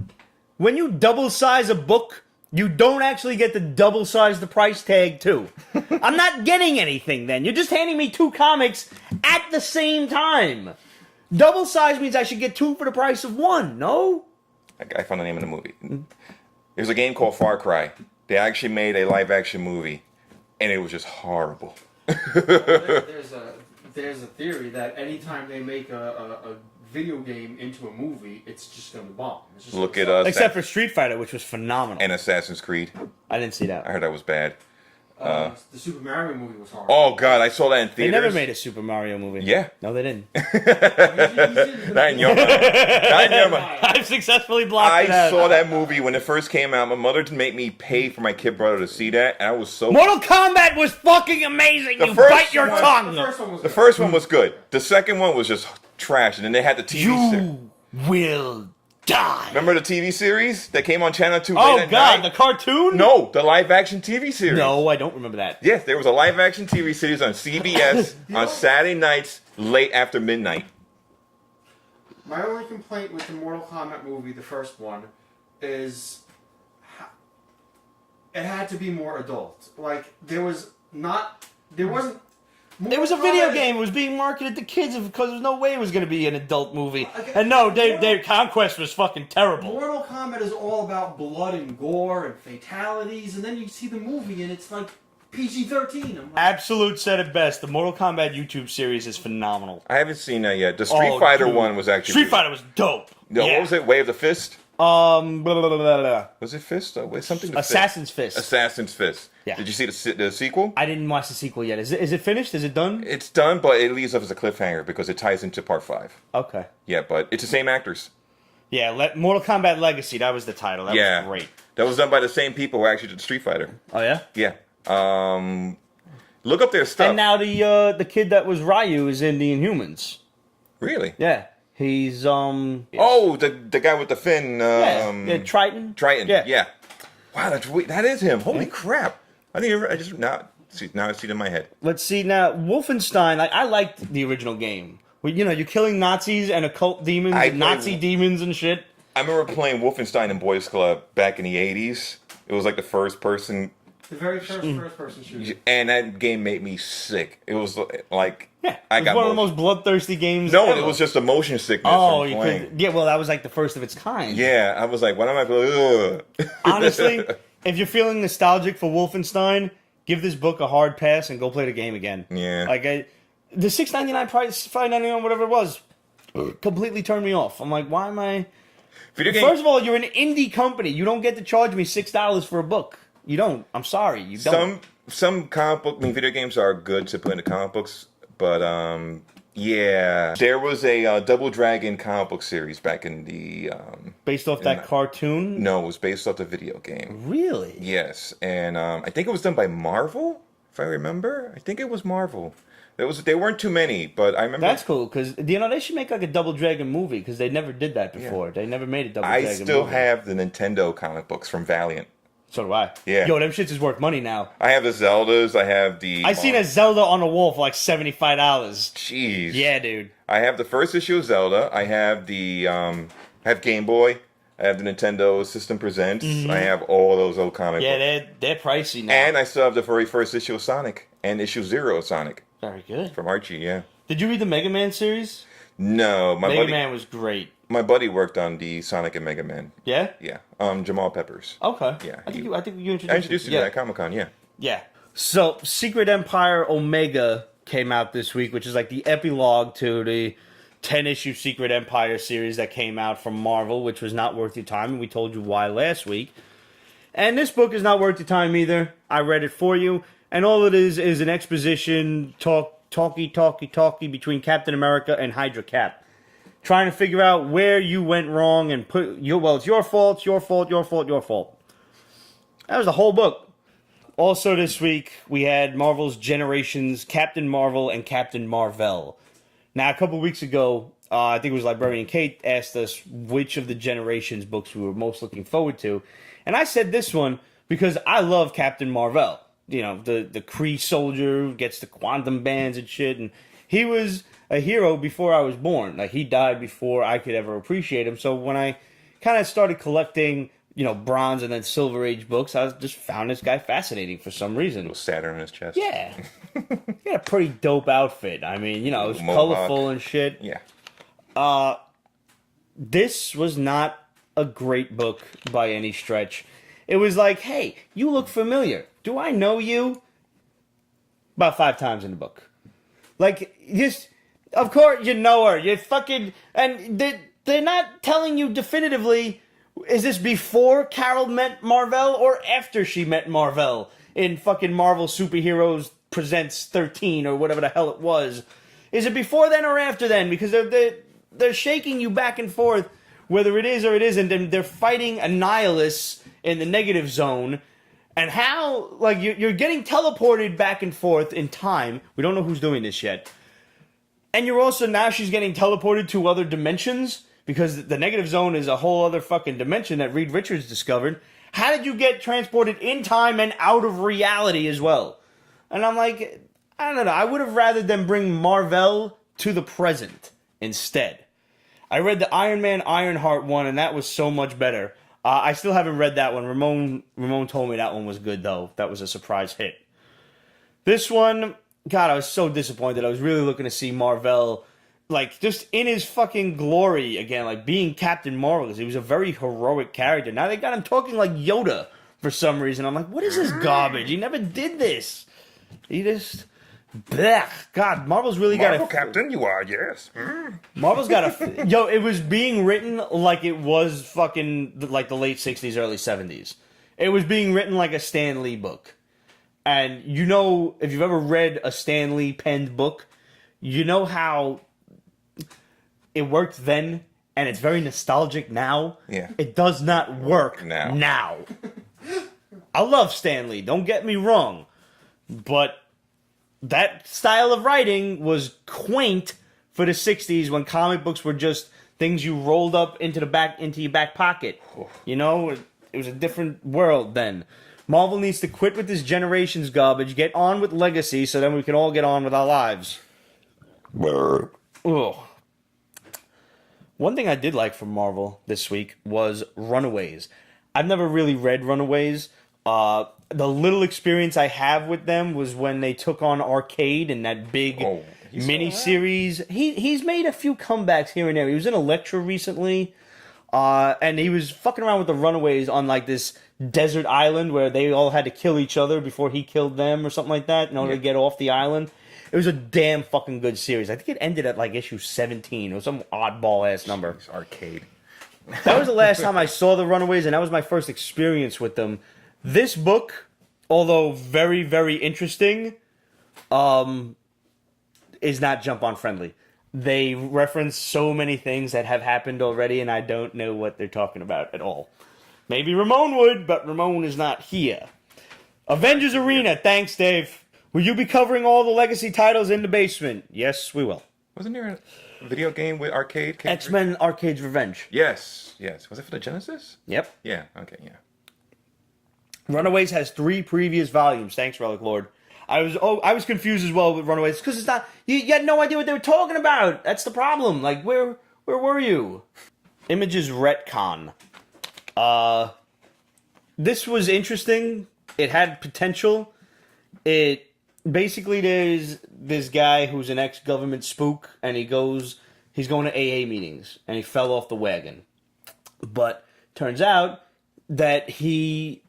when you double-size a book, you don't actually get to double-size the price tag too. I'm not getting anything then. You're just handing me 2 comics at the same time. Double size means I should get 2 for the price of 1, no? I found the name of the movie. There's a game called Far Cry. They actually made a live-action movie, and it was just horrible. There's a theory that anytime they make a video game into a movie, it's just going to bomb. It's just Look at us. Except for Street Fighter, which was phenomenal. And Assassin's Creed. I didn't see that. I heard that was bad. The Super Mario movie was horrible. Oh God, I saw that in They theaters. never made a Super Mario movie. Yeah. No, they didn't. Not in your mind. Not in your mind. I've successfully blocked it I out. saw that movie when it first came out. My mother made me pay for my kid brother to see that, and I was so. Mortal Kombat was fucking amazing. The You first bite your one- tongue. The first one was good. The second one was just trash, and then they had the TV series. You will die. Remember the TV series that came on Channel 2 Oh late at God, night? the cartoon? No, the live-action TV series. No, I don't remember that. Yes, there was a live-action TV series on CBS on Saturday nights late after midnight. My only complaint with the Mortal Kombat movie, the first one, is it had to be more adult. Like, it was It was a video game. It was being marketed to kids because there's no way it was going to be an adult movie. And no, their Conquest was fucking terrible. Mortal Kombat is all about blood and gore and fatalities, and then you see the movie and it's like PG-13. I'm like, Absolute said it best. The Mortal Kombat YouTube series is phenomenal. I haven't seen that yet. The Street Fighter dude. one was actually Street Fighter was dope. No, Yeah. what was it? Wave the Fist? Blah, blah, blah, blah, blah. Was it Fist? Something. to Assassin's Fist. Assassin's Fist. Yeah. Did you see the sequel? I didn't watch the sequel yet. Is it finished? Is it done? It's done, but it leaves up as a cliffhanger because it ties into part 5. Okay. Yeah, but it's the same actors. Yeah, Mortal Kombat Legacy. That was the title. That was great. That was done by the same people who actually did Street Fighter. Oh yeah. Yeah. Look up their stuff. And now the kid that was Ryu is in the Inhumans. Really? Yeah. He's Oh, the guy with the fin. yeah, Triton. Triton. Yeah. Yeah. Wow, that is him. Holy crap! I just now I see it in my head. Let's see now. Wolfenstein. I liked the original game. Well, you know, you're killing Nazis and occult demons, and Nazi demons and shit. I remember playing Wolfenstein in Boys Club back in the 80s. It was like the first person. the very first-person shooter. And that game made me sick. It was like Yeah, I it was got one of the most bloodthirsty games. No, ever. it was just a motion sickness Oh, from you playing. could. Yeah, well, that was like the first of its kind. Yeah, I was like, what am I playing? Honestly, if you're feeling nostalgic for Wolfenstein, give this book a hard pass and go play the game again. Yeah. Like the $6.99 price, $5.99, whatever it was, completely turned me off. I'm like, why am I? Video game. First of all, you're an indie company. You don't get to charge me $6 for a book. You don't. I'm sorry. You don't. Some comic book, video games are good to put into comic books, but yeah, there was a Double Dragon comic book series back in the Based off that cartoon? No, it was based off the video game. Really? Yes, and I think it was done by Mar-Vell, if I remember. I think it was Mar-Vell. They weren't too many, but I remember. That's cool, because, you know, they should make like a Double Dragon movie, because they never did that before. They never made a Double Dragon movie. I still have the Nintendo comic books from Valiant. So do I. Yeah. Yo, them shits is worth money now. I have the Zeldas. I have the. I seen a Zelda on the wall for like $75. Jeez. Yeah, dude. I have the first issue of Zelda. I have the I have Game Boy. I have the Nintendo System Presents. I have all those old comic books. Yeah, they're pricey now. And I still have the very first issue of Sonic and issue 0 of Sonic Very good. from Archie. Yeah. Did you read the Mega Man series? No, Mega Man was great. My buddy worked on the Sonic and Mega Man. Yeah? Yeah. Jamal Peppers. Okay. Yeah. I think you introduced I introduced you to that at Comic-Con, yeah. Yeah. So, Secret Empire Omega came out this week, which is like the epilogue to the 10-issue Secret Empire series that came out from Mar-Vell, which was not worth your time, and we told you why last week. And this book is not worth your time either. I read it for you, and all it is an exposition talky between Captain America and Hydra Cap. Trying to figure out where you went wrong and it's your fault, it's your fault, your fault, your fault. That was the whole book. Also this week, we had Marvel's Generations, Captain Mar-Vell, and Captain Mar-Vell. Now, a couple weeks ago, I think it was Librarian Kate asked us which of the Generations books we were most looking forward to. And I said this one because I love Captain Mar-Vell. You know, the Kree soldier who gets the quantum bands and shit. And he was a hero before I was born. Like, he died before I could ever appreciate him. So when I kind of started collecting, you know, Bronze and then Silver Age books, I just found this guy fascinating for some reason. A little Saturn in his chest. Yeah. He had a pretty dope outfit. I mean, you know, it was Mohawk. colorful and shit. Yeah. This was not a great book by any stretch. It was like, hey, you look familiar. Do I know you? About 5 times in the book. Like, just, of course you know her. You fucking, and they're not telling you definitively, is this before Carol met Mar-Vell or after she met Mar-Vell in fucking Marvel Superheroes Presents 13 or whatever the hell it was? Is it before then or after then? Because they're shaking you back and forth whether it is or it isn't, and they're fighting a nihilist in the negative zone. And how, like, you're getting teleported back and forth in time. We don't know who's doing this yet. And you're also, now she's getting teleported to other dimensions, because the negative zone is a whole other fucking dimension that Reed Richards discovered. How did you get transported in time and out of reality as well? And I'm like, I don't know. I would have rather them bring Mar-Vell to the present instead. I read the Iron Man Ironheart one, and that was so much better. I still haven't read that one. Ramon told me that one was good, though. That was a surprise hit. This one, God, I was so disappointed. I was really looking to see Mar-Vell, like, just in his fucking glory again, like, being Captain Marvel, because he was a very heroic character. Now they got him talking like Yoda for some reason. I'm like, what is this garbage? He never did this. He just... Blech. God, Marvel's really got Marvel Captain, you are, yes. Marvel's got a... Yo, it was being written like it was fucking, like, the late 60s, early 70s. It was being written like a Stan Lee book. And you know, if you've ever read a Stan Lee penned book, you know how it worked then, and it's very nostalgic now. Yeah. It does not work now. I love Stan Lee, don't get me wrong. But that style of writing was quaint for the 60s when comic books were just things you rolled up into your back pocket. You know, it was a different world then. Marvel needs to quit with this Generations garbage, get on with Legacy, so then we can all get on with our lives. Ugh. One thing I did like from Marvel this week was Runaways. I've never really read Runaways. The little experience I have with them was when they took on Arcade in that big mini-series. He's made a few comebacks here and there. He was in Elektra recently, and he was fucking around with the Runaways on like this desert island where they all had to kill each other before he killed them or something like that in order to get off the island. It was a damn fucking good series. I think it ended at like issue 17. It was some oddball-ass number. Jeez, Arcade. That was the last time I saw the Runaways, and that was my first experience with them. This book, although very, very interesting, is not jump-on friendly. They reference so many things that have happened already, and I don't know what they're talking about at all. Maybe Ramon would, but Ramon is not here. Avengers Arena, thanks, Dave. Will you be covering all the Legacy titles in the basement? Yes, we will. Wasn't there a video game with Arcade? X-Men Arcade's Revenge. Yes. Was it for the Genesis? Yep. Yeah, okay, yeah. Runaways has 3 previous volumes. Thanks, Relic Lord. I was confused as well with Runaways because it's not. You had no idea what they were talking about. That's the problem. Like, where were you? Image's Retcon. This was interesting. It had potential. It basically, there's this guy who's an ex-government spook, and he's going to AA meetings, and he fell off the wagon. But turns out that he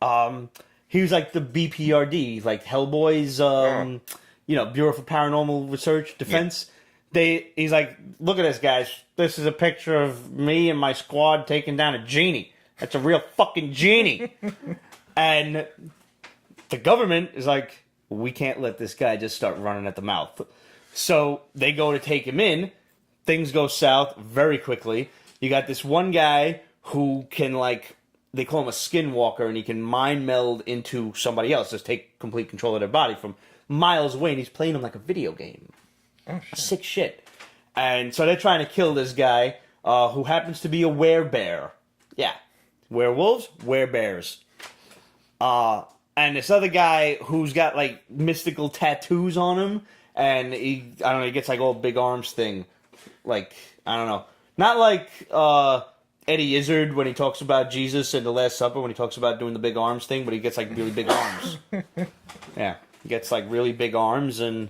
was like the BPRD, like Hellboy's, Bureau for Paranormal Research Defense. Yeah. He's like, look at this, guys. This is a picture of me and my squad taking down a genie. That's a real fucking genie. And the government is like, we can't let this guy just start running at the mouth. So they go to take him in. Things go south very quickly. You got this one guy who can, like, they call him a skinwalker, and he can mind meld into somebody else, just take complete control of their body from miles away, and he's playing them like a video game. Oh, shit. Sick shit. And so they're trying to kill this guy, who happens to be a werebear. Yeah. Werewolves, werebears. And this other guy who's got, like, mystical tattoos on him, and he gets, like, all big arms thing. Like, I don't know. Not like, Eddie Izzard when he talks about Jesus in The Last Supper, when he talks about doing the big arms thing, but he gets, like, really big arms. Yeah. He gets, like, really big arms, and,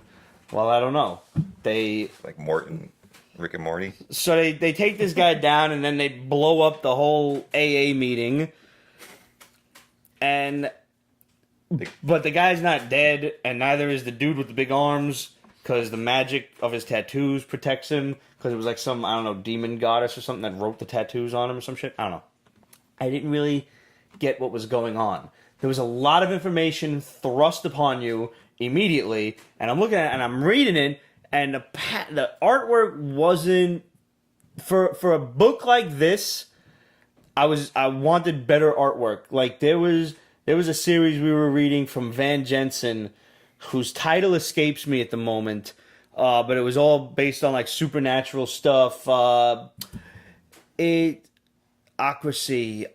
well, I don't know. Like Morton, Rick and Morty? So they take this guy down, and then they blow up the whole AA meeting. But the guy's not dead, and neither is the dude with the big arms, because the magic of his tattoos protects him, because it was like some, I don't know, demon goddess or something that wrote the tattoos on him or some shit. I don't know. I didn't really get what was going on. There was a lot of information thrust upon you immediately, and I'm looking at it, and I'm reading it, and the artwork wasn't... For a book like this, I wanted better artwork. Like, there was a series we were reading from Van Jensen, whose title escapes me at the moment, but it was all based on, like, supernatural stuff. Ocracy.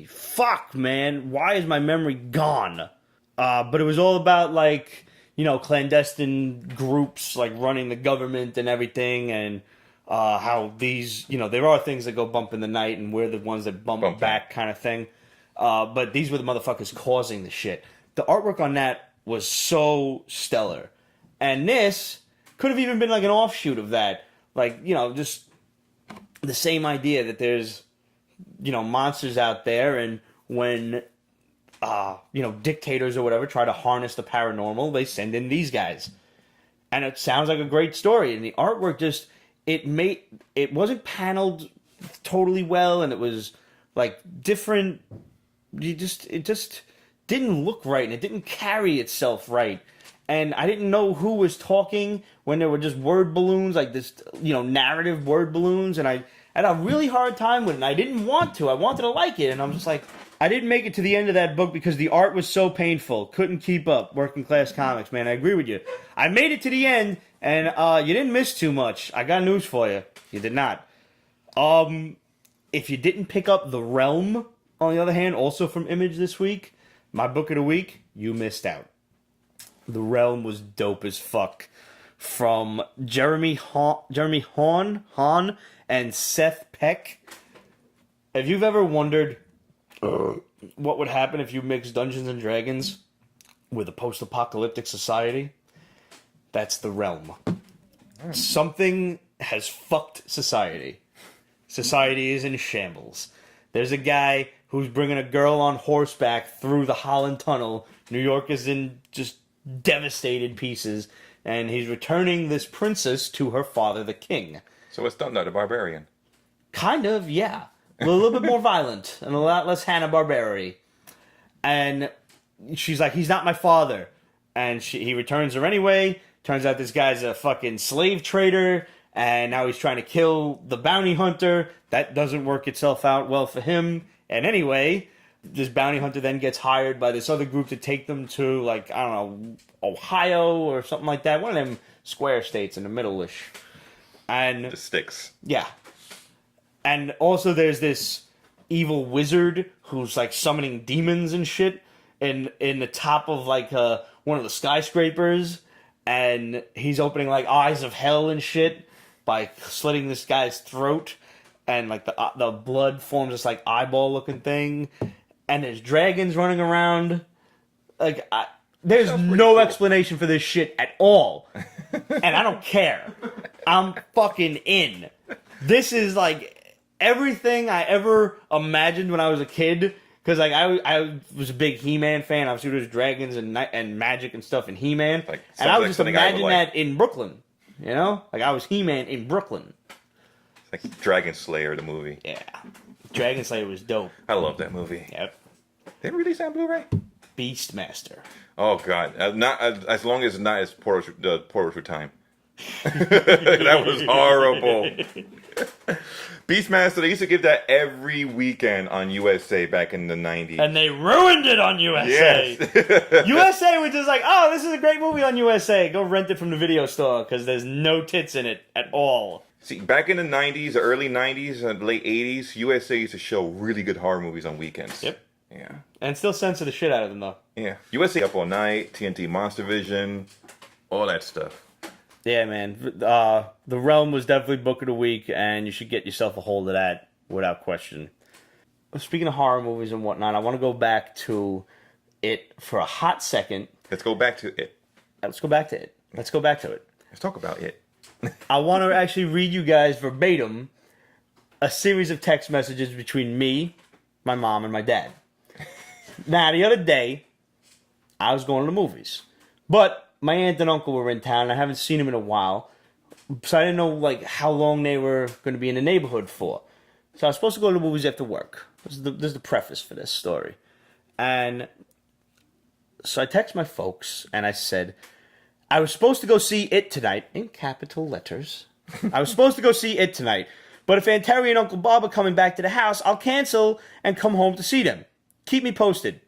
Fuck, man. Why is my memory gone? But it was all about, like, clandestine groups, like, running the government and everything, and how these, there are things that go bump in the night, and we're the ones that bump back kind of thing. But these were the motherfuckers causing the shit. The artwork on that was so stellar. And this could have even been like an offshoot of that. Like, just the same idea that there's, monsters out there, and when, dictators or whatever try to harness the paranormal, they send in these guys. And it sounds like a great story. And the artwork just, it wasn't paneled totally well, and it was, like, different. It just didn't look right, and it didn't carry itself right. And I didn't know who was talking when there were just word balloons, like this, narrative word balloons, and I had a really hard time with it, and I didn't want to. I wanted to like it, and I'm just like, I didn't make it to the end of that book because the art was so painful. Couldn't keep up. Working class comics, man, I agree with you. I made it to the end, and you didn't miss too much. I got news for you. You did not. If you didn't pick up The Realm, on the other hand, also from Image this week, my book of the week, you missed out. The Realm was dope as fuck. From Jeremy Hahn and Seth Peck. If you've ever wondered what would happen if you mix Dungeons and Dragons with a post-apocalyptic society, that's The Realm. Something has fucked society. Society is in shambles. There's a guy who's bringing a girl on horseback through the Holland Tunnel. New York is in just devastated pieces, and he's returning this princess to her father, the king. So it's Deathnote, the Barbarian. Kind of, yeah. A little bit more violent and a lot less Hanna-Barbera. And she's like, he's not my father. And he returns her anyway. Turns out this guy's a fucking slave trader, and now he's trying to kill the bounty hunter. That doesn't work itself out well for him. And anyway, this bounty hunter then gets hired by this other group to take them to, like, I don't know, Ohio or something like that. One of them square states in the middle-ish. And the sticks. Yeah. And also there's this evil wizard who's, like, summoning demons and shit in the top of, like, one of the skyscrapers. And he's opening, like, eyes of hell and shit. by slitting this guy's throat, and like the blood forms this like eyeball looking thing, and there's dragons running around. Like there's no cool. explanation for this shit at all, and I don't care. I'm fucking in. This is like everything I ever imagined when I was a kid. Because like I was a big He-Man fan. Obviously, there's dragons and magic and stuff in He-Man, Like, and I would like just something I would imagine like. that in Brooklyn. You know, like I was He-Man in Brooklyn. It's like Dragon Slayer, the movie. Yeah, Dragon Slayer was dope. I love that movie. Yep, They release that on Blu-ray? Beastmaster. Oh God! Not as long as it's not as Portal Through Time. That was horrible. Beastmaster. They used to give that every weekend on USA back in the '90s. And they ruined it on USA. Yes. USA was just like, oh, this is a great movie on USA. Go rent it from the video store because there's no tits in it at all. See, back in the '90s, the early '90s, and late '80s, USA used to show really good horror movies on weekends. Yep. Yeah. And still censor the shit out of them though. Yeah. USA Up All Night, TNT Monster Vision, all that stuff. Yeah, man. The Realm was definitely book of the week, and you should get yourself a hold of that without question. Speaking of horror movies and whatnot, I want to go back to it for a hot second. Let's go back to it. Let's go back to it. Let's go back to it. Let's talk about it. I want to actually read you guys verbatim a series of text messages between me, my mom, and my dad. Now, the other day, I was going to the movies, but my aunt and uncle were in town, and I haven't seen them in a while, so I didn't know like how long they were going to be in the neighborhood for. So I was supposed to go to the movies after work. This is the preface for this story. And so I text my folks, and I said, I was supposed to go see It tonight, in capital letters. I was supposed to go see It tonight, but if Aunt Terry and Uncle Bob are coming back to the house, I'll cancel and come home to see them. Keep me posted.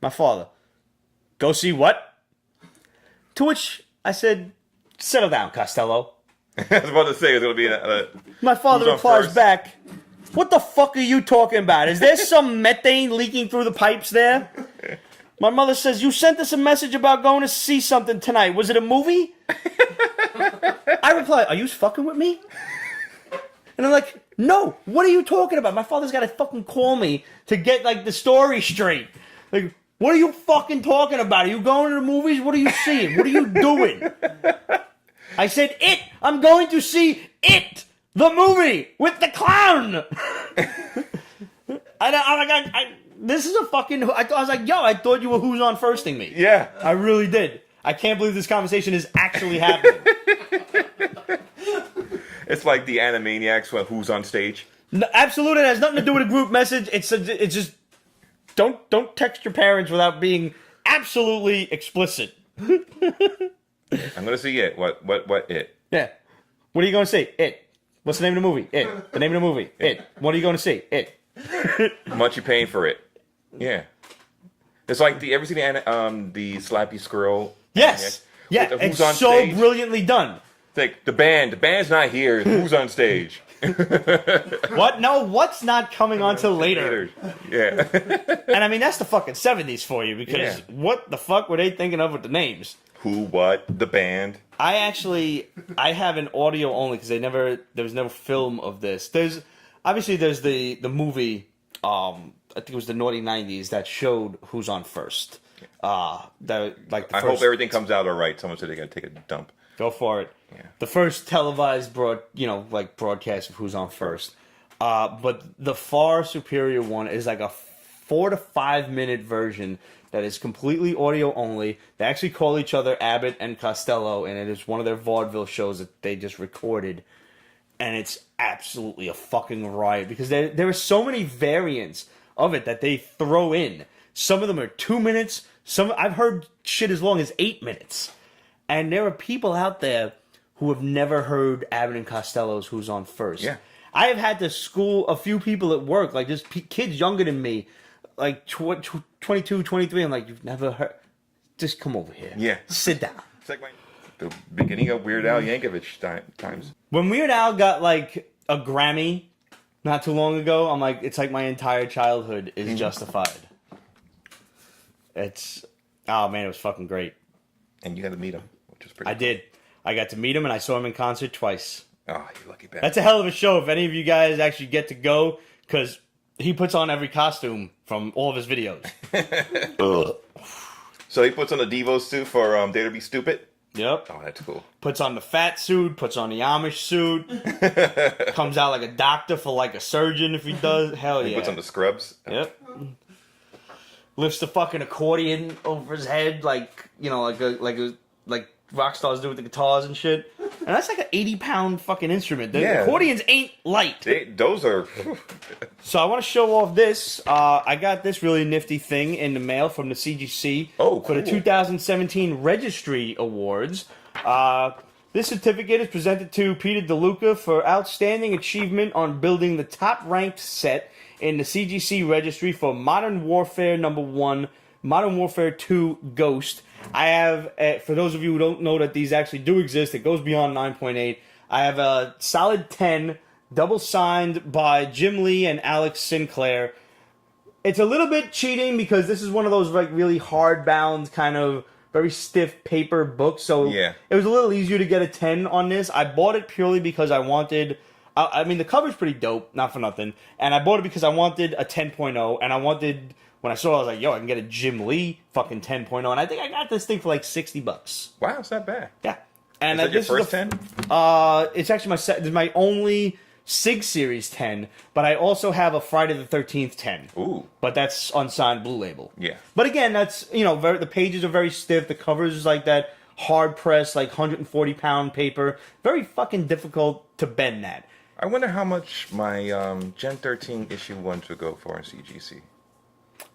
My father. Go see what? To which I said, settle down, Costello. I was about to say it's going to be a My father who's on replies first? back, what the fuck are you talking about? Is there some methane leaking through the pipes there? My mother says, you sent us a message about going to see something tonight. Was it a movie? I reply, are you fucking with me? And I'm like, no, what are you talking about? My father's got to fucking call me to get like the story straight. Like, what are you fucking talking about? Are you going to the movies? What are you seeing? What are you doing? I said, It! I'm going to see It! The movie! With the clown! This is a fucking... I was like, yo, I thought you were Who's On Firsting me. Yeah. I really did. I can't believe this conversation is actually happening. It's like the Animaniacs when Who's on Stage. No, absolutely, it has nothing to do with a group message. It's just... Don't text your parents without being absolutely explicit. I'm gonna see it. What it? Yeah. What are you going to see? It. What's the name of the movie? It. The name of the movie. It. What are you going to see? It. How much you paying for it? Yeah. It's like ever seen the Slappy Squirrel? Yes. Yeah. With the It's Who's on so Stage? brilliantly done. It's like the band's not here. Who's on stage? What? No, what's not coming until later? Yeah. And I mean, that's the fucking 70s for you, because Yeah. what the fuck were they thinking of with the names? Who? What? The band? I have an audio only because there was no film of this. There's the movie, I think it was the Naughty 90s that showed Who's On First. I hope everything comes out all right. Someone said they're gonna take a dump. Go for it. Yeah. The first televised broadcast of Who's On First. But the far superior one is like a 4 to 5 minute version that is completely audio only. They actually call each other Abbott and Costello, and it is one of their vaudeville shows that they just recorded. And it's absolutely a fucking riot because there are so many variants of it that they throw in. Some of them are 2 minutes. I've heard shit as long as 8 minutes. And there are people out there who have never heard Abbott and Costello's Who's On First. Yeah. I have had to school a few people at work, like just kids younger than me, like 22, 23. I'm like, you've never heard? Just come over here. Yeah. Sit down. It's like the beginning of Weird Al Yankovic times. When Weird Al got like a Grammy not too long ago, I'm like, it's like my entire childhood is justified. Oh man, it was fucking great. And you got to meet him, which was pretty. I did. I got to meet him, and I saw him in concert twice. Oh, you lucky bastard. That's a hell of a show if any of you guys actually get to go, because he puts on every costume from all of his videos. So he puts on the Devo suit for Dare to Be Stupid? Yep. Oh, that's cool. Puts on the fat suit, puts on the Amish suit, comes out like a doctor for like a surgeon if he does. Hell yeah. He puts on the scrubs. Yep. Lifts the fucking accordion over his head like rock stars do with the guitars and shit. And that's like an 80-pound fucking instrument. The accordions ain't light. Those are... So I want to show off this. I got this really nifty thing in the mail from the CGC for the 2017 Registry Awards. This certificate is presented to Peter DeLuca for outstanding achievement on building the top-ranked set in the CGC Registry for Modern Warfare #1, Modern Warfare 2 Ghost. I have, for those of you who don't know that these actually do exist, it goes beyond 9.8. I have a solid 10, double signed by Jim Lee and Alex Sinclair. It's a little bit cheating because this is one of those like really hardbound kind of very stiff paper books, so it was a little easier to get a 10 on this. I bought it purely because I wanted... I mean, the cover's pretty dope, not for nothing. And I bought it because I wanted a 10.0, and I wanted... When I saw it, I was like, yo, I can get a Jim Lee fucking 10.0. And I think I got this thing for like $60. Wow, it's not bad. Yeah. And is that your first 10? It's actually this is my only SIG Series 10, but I also have a Friday the 13th 10. Ooh. But that's unsigned Blue Label. Yeah. But again, that's, the pages are very stiff. The cover is like that hard press, like 140-pound paper. Very fucking difficult to bend that. I wonder how much my Gen 13 issue 1s would go for in CGC.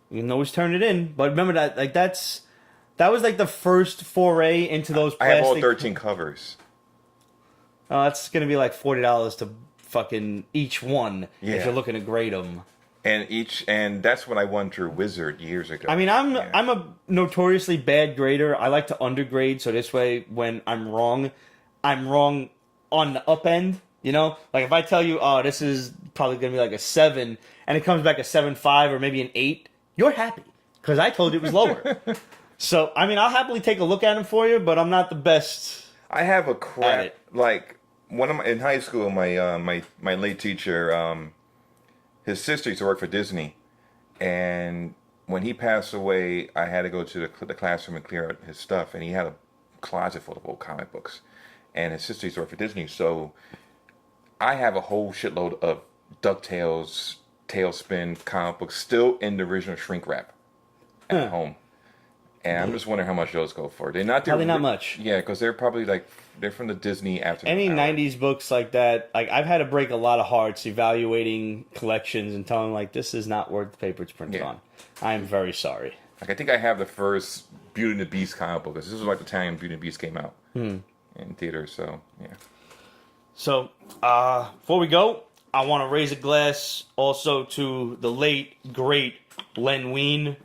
You can always turn it in, but remember that that was like the first foray into those plastic... I have all 13 covers. That's gonna be like $40 to fucking each one if you're looking to grade them. And that's when I won through Wizard years ago. I mean, I'm a notoriously bad grader. I like to undergrade, so this way when I'm wrong on the up end. Like if I tell you, oh, this is probably gonna be like a 7, and it comes back a 7.5 or maybe an 8. You're happy, because I told you it was lower. So, I mean, I'll happily take a look at them for you, but I'm not the best. I have a crap, like, in high school, my late teacher, his sister used to work for Disney, and when he passed away, I had to go to the classroom and clear out his stuff, and he had a closet full of old comic books, and his sister used to work for Disney, so I have a whole shitload of DuckTales, Tailspin comic books still in the original shrink wrap at home, and I'm just wondering how much those go for. They're not probably not much. Yeah, because they're probably they're from the Disney after any 90s books like that. Like I've had to break a lot of hearts evaluating collections and telling like this is not worth the paper it's printed on. I am very sorry. Like I think I have the first Beauty and the Beast comic book. This was like the time Beauty and the Beast came out in theaters. So yeah. So before we go, I want to raise a glass also to the late, great Len Wein.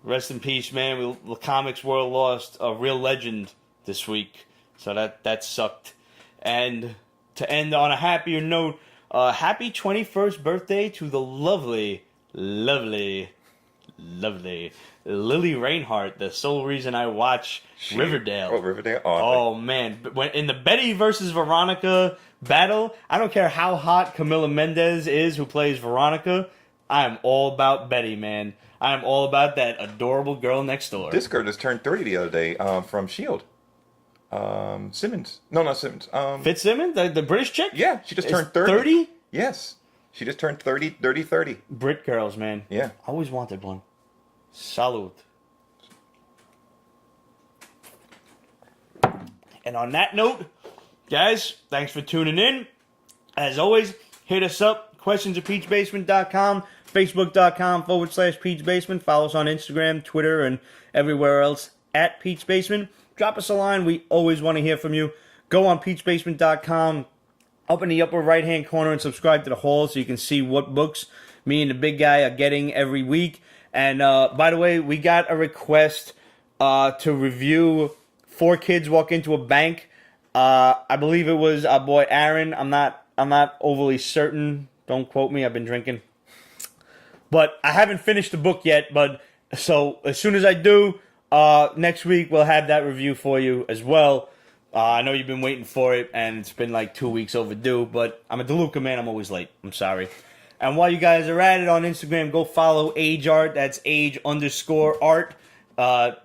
Rest in peace, man. The comics world lost a real legend this week. So that sucked. And to end on a happier note, happy 21st birthday to the lovely, lovely, lovely Lily Reinhart, the sole reason I watch Riverdale. Oh, Riverdale? Oh, man. When in the Betty versus Veronica battle, I don't care how hot Camila Mendez is who plays Veronica, I am all about Betty, man. I am all about that adorable girl next door. This girl just turned 30 the other day from S.H.I.E.L.D. Simmons. No, not Simmons. Fitzsimmons? The British chick? Yeah, she just turned 30. 30? Yes. She just turned 30. Brit girls, man. Yeah. Always wanted one. Salud. And on that note, guys, thanks for tuning in. As always, hit us up, questions@peachbasement.com, facebook.com/peachbasement. Follow us on Instagram, Twitter, and everywhere else at Peach Basement. Drop us a line. We always want to hear from you. Go on peachbasement.com, up in the upper right-hand corner, and subscribe to the Hall so you can see what books me and the big guy are getting every week. And by the way, we got a request to review 4 Kids Walk Into a Bank. I believe it was our boy Aaron. I'm not overly certain. Don't quote me. I've been drinking. But I haven't finished the book yet. But so as soon as I do, next week we'll have that review for you as well. I know you've been waiting for it, and it's been like 2 weeks overdue, but I'm a DeLuca man. I'm always late. I'm sorry. And while you guys are at it on Instagram, go follow AgeArt. That's age_art.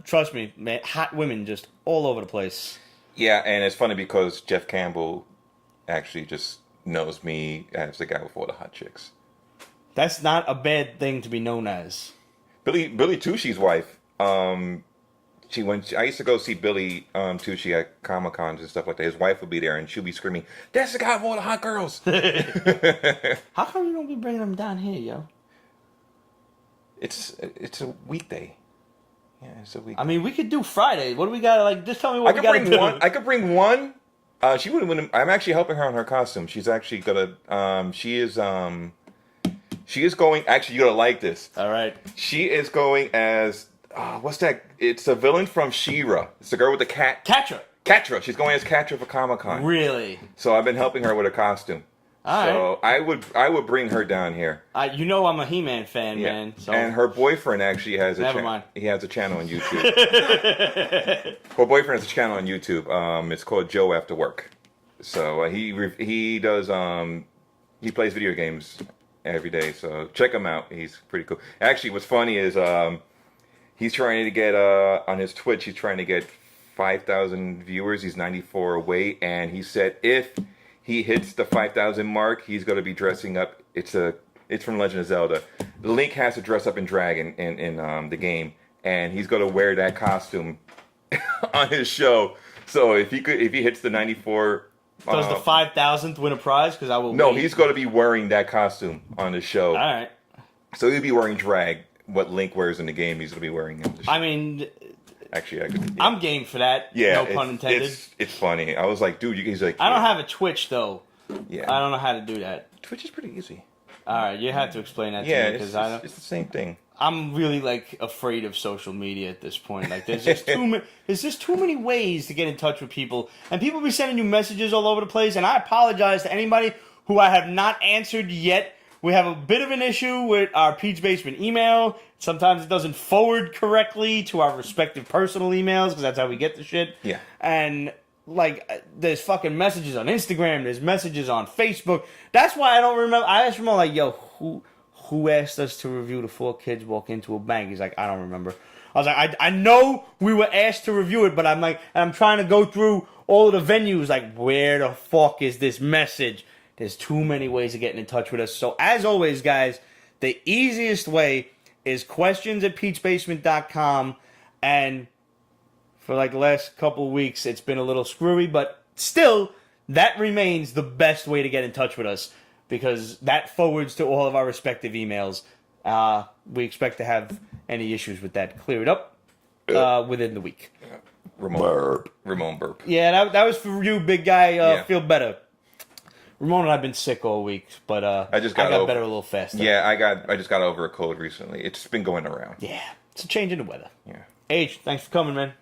Trust me, man, hot women just all over the place. Yeah, and it's funny because Jeff Campbell actually just knows me as the guy with all the hot chicks. That's not a bad thing to be known as. Billy Tushy's wife. I used to go see Billy Tushy at Comic Cons and stuff like that. His wife would be there, and she'll be screaming, "That's the guy with all the hot girls." How come you don't be bringing them down here, yo? It's a weekday. Yeah, it's a weekday. I mean, we could do Friday. What do we got? Like, just tell me what we got to do. I could bring one. She wouldn't. I'm actually helping her on her costume. She's actually gonna. She is going. Actually, you're gonna like this. All right. She is going as. What's that? It's a villain from She-Ra. It's the girl with the cat. Catra. She's going as Catra for Comic-Con. Really? So I've been helping her with her costume. All right. I would bring her down here. You know I'm a He-Man fan, yeah. man. So. And her boyfriend actually has Never mind. He has a channel on YouTube. Her boyfriend has a channel on YouTube. It's called Joe After Work. So he does he plays video games every day. So check him out. He's pretty cool. Actually, what's funny is he's trying to get on his Twitch. He's trying to get 5,000 viewers. He's 94 away, and he said if he hits the 5,000 mark, he's going to be dressing up. It's from Legend of Zelda. Link has to dress up in drag in the game, and he's going to wear that costume on his show. So if he hits the 94, does the 5,000th win a prize? Because I will. No, wait. he's going to be wearing that costume on the show. All right. So he'll be wearing drag. What Link wears in the game, he's going to be wearing in the show. I mean, actually, I'm game for that. Yeah, no pun intended. It's funny. I was like, dude, he's like, I don't have a Twitch though. Yeah, I don't know how to do that. Twitch is pretty easy. All right, you have to explain that to me because it's the same thing. I'm really like afraid of social media at this point. Like, there's just too many ways to get in touch with people, and people be sending you messages all over the place. And I apologize to anybody who I have not answered yet. We have a bit of an issue with our Pete's Basement email. Sometimes it doesn't forward correctly to our respective personal emails because that's how we get the shit. Yeah. And like, there's fucking messages on Instagram. There's messages on Facebook. That's why I don't remember. I asked Ramon, like, yo, who asked us to review The Four Kids Walk Into a Bank? He's like, I don't remember. I was like, I know we were asked to review it, but I'm like, I'm trying to go through all of the venues. Like, where the fuck is this message? There's too many ways of getting in touch with us. So, as always, guys, the easiest way is questions@peachbasement.com. And for like the last couple of weeks, it's been a little screwy, but still, that remains the best way to get in touch with us because that forwards to all of our respective emails. We expect to have any issues with that cleared up within the week. Ramon burp. Yeah, that was for you, big guy. Yeah. Feel better. Ramon and I've been sick all week, but I got better a little faster. Yeah, I just got over a cold recently. It's been going around. Yeah, it's a change in the weather. Yeah. H, thanks for coming, man.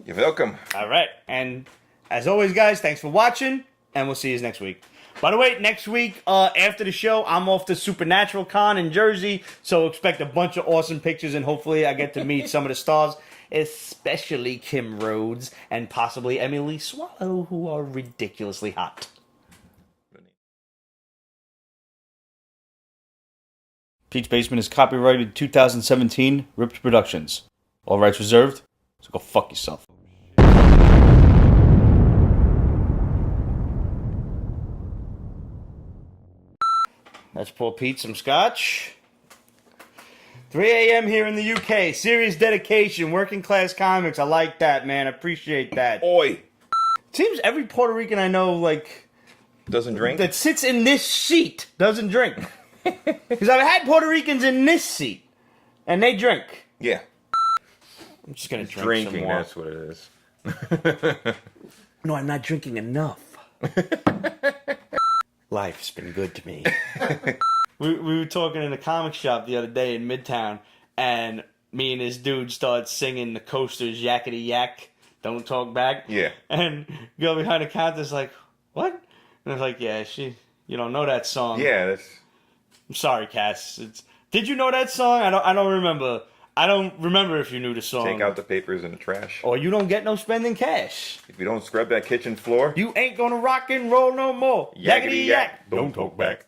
You're welcome. All right, and as always, guys, thanks for watching, and we'll see you next week. By the way, next week, after the show, I'm off to Supernatural Con in Jersey, so expect a bunch of awesome pictures, and hopefully I get to meet some of the stars, especially Kim Rhodes and possibly Emily Swallow, who are ridiculously hot. Pete's Basement is copyrighted 2017, Ripped Productions. All rights reserved, so go fuck yourself. Let's pour Pete some scotch. 3 a.m. here in the UK. Serious dedication, working class comics. I like that, man. I appreciate that. Oi. Seems every Puerto Rican I know, like, doesn't drink? that sits in this seat doesn't drink. Because I've had Puerto Ricans in this seat, and they drink. Yeah. I'm just going to drink some more. That's what it is. No, I'm not drinking enough. Life's been good to me. we were talking in a comic shop the other day in Midtown, and me and this dude started singing the Coasters Yakety Yak, Don't Talk Back. Yeah. And the girl behind the counter's like, what? And I was like, yeah, you don't know that song. Yeah, that's... I'm sorry, Cass. Did you know that song? I don't remember. I don't remember if you knew the song. Take out the papers in the trash. Or you don't get no spending cash. If you don't scrub that kitchen floor, You ain't gonna rock and roll no more. Yakety yak. Don't talk back.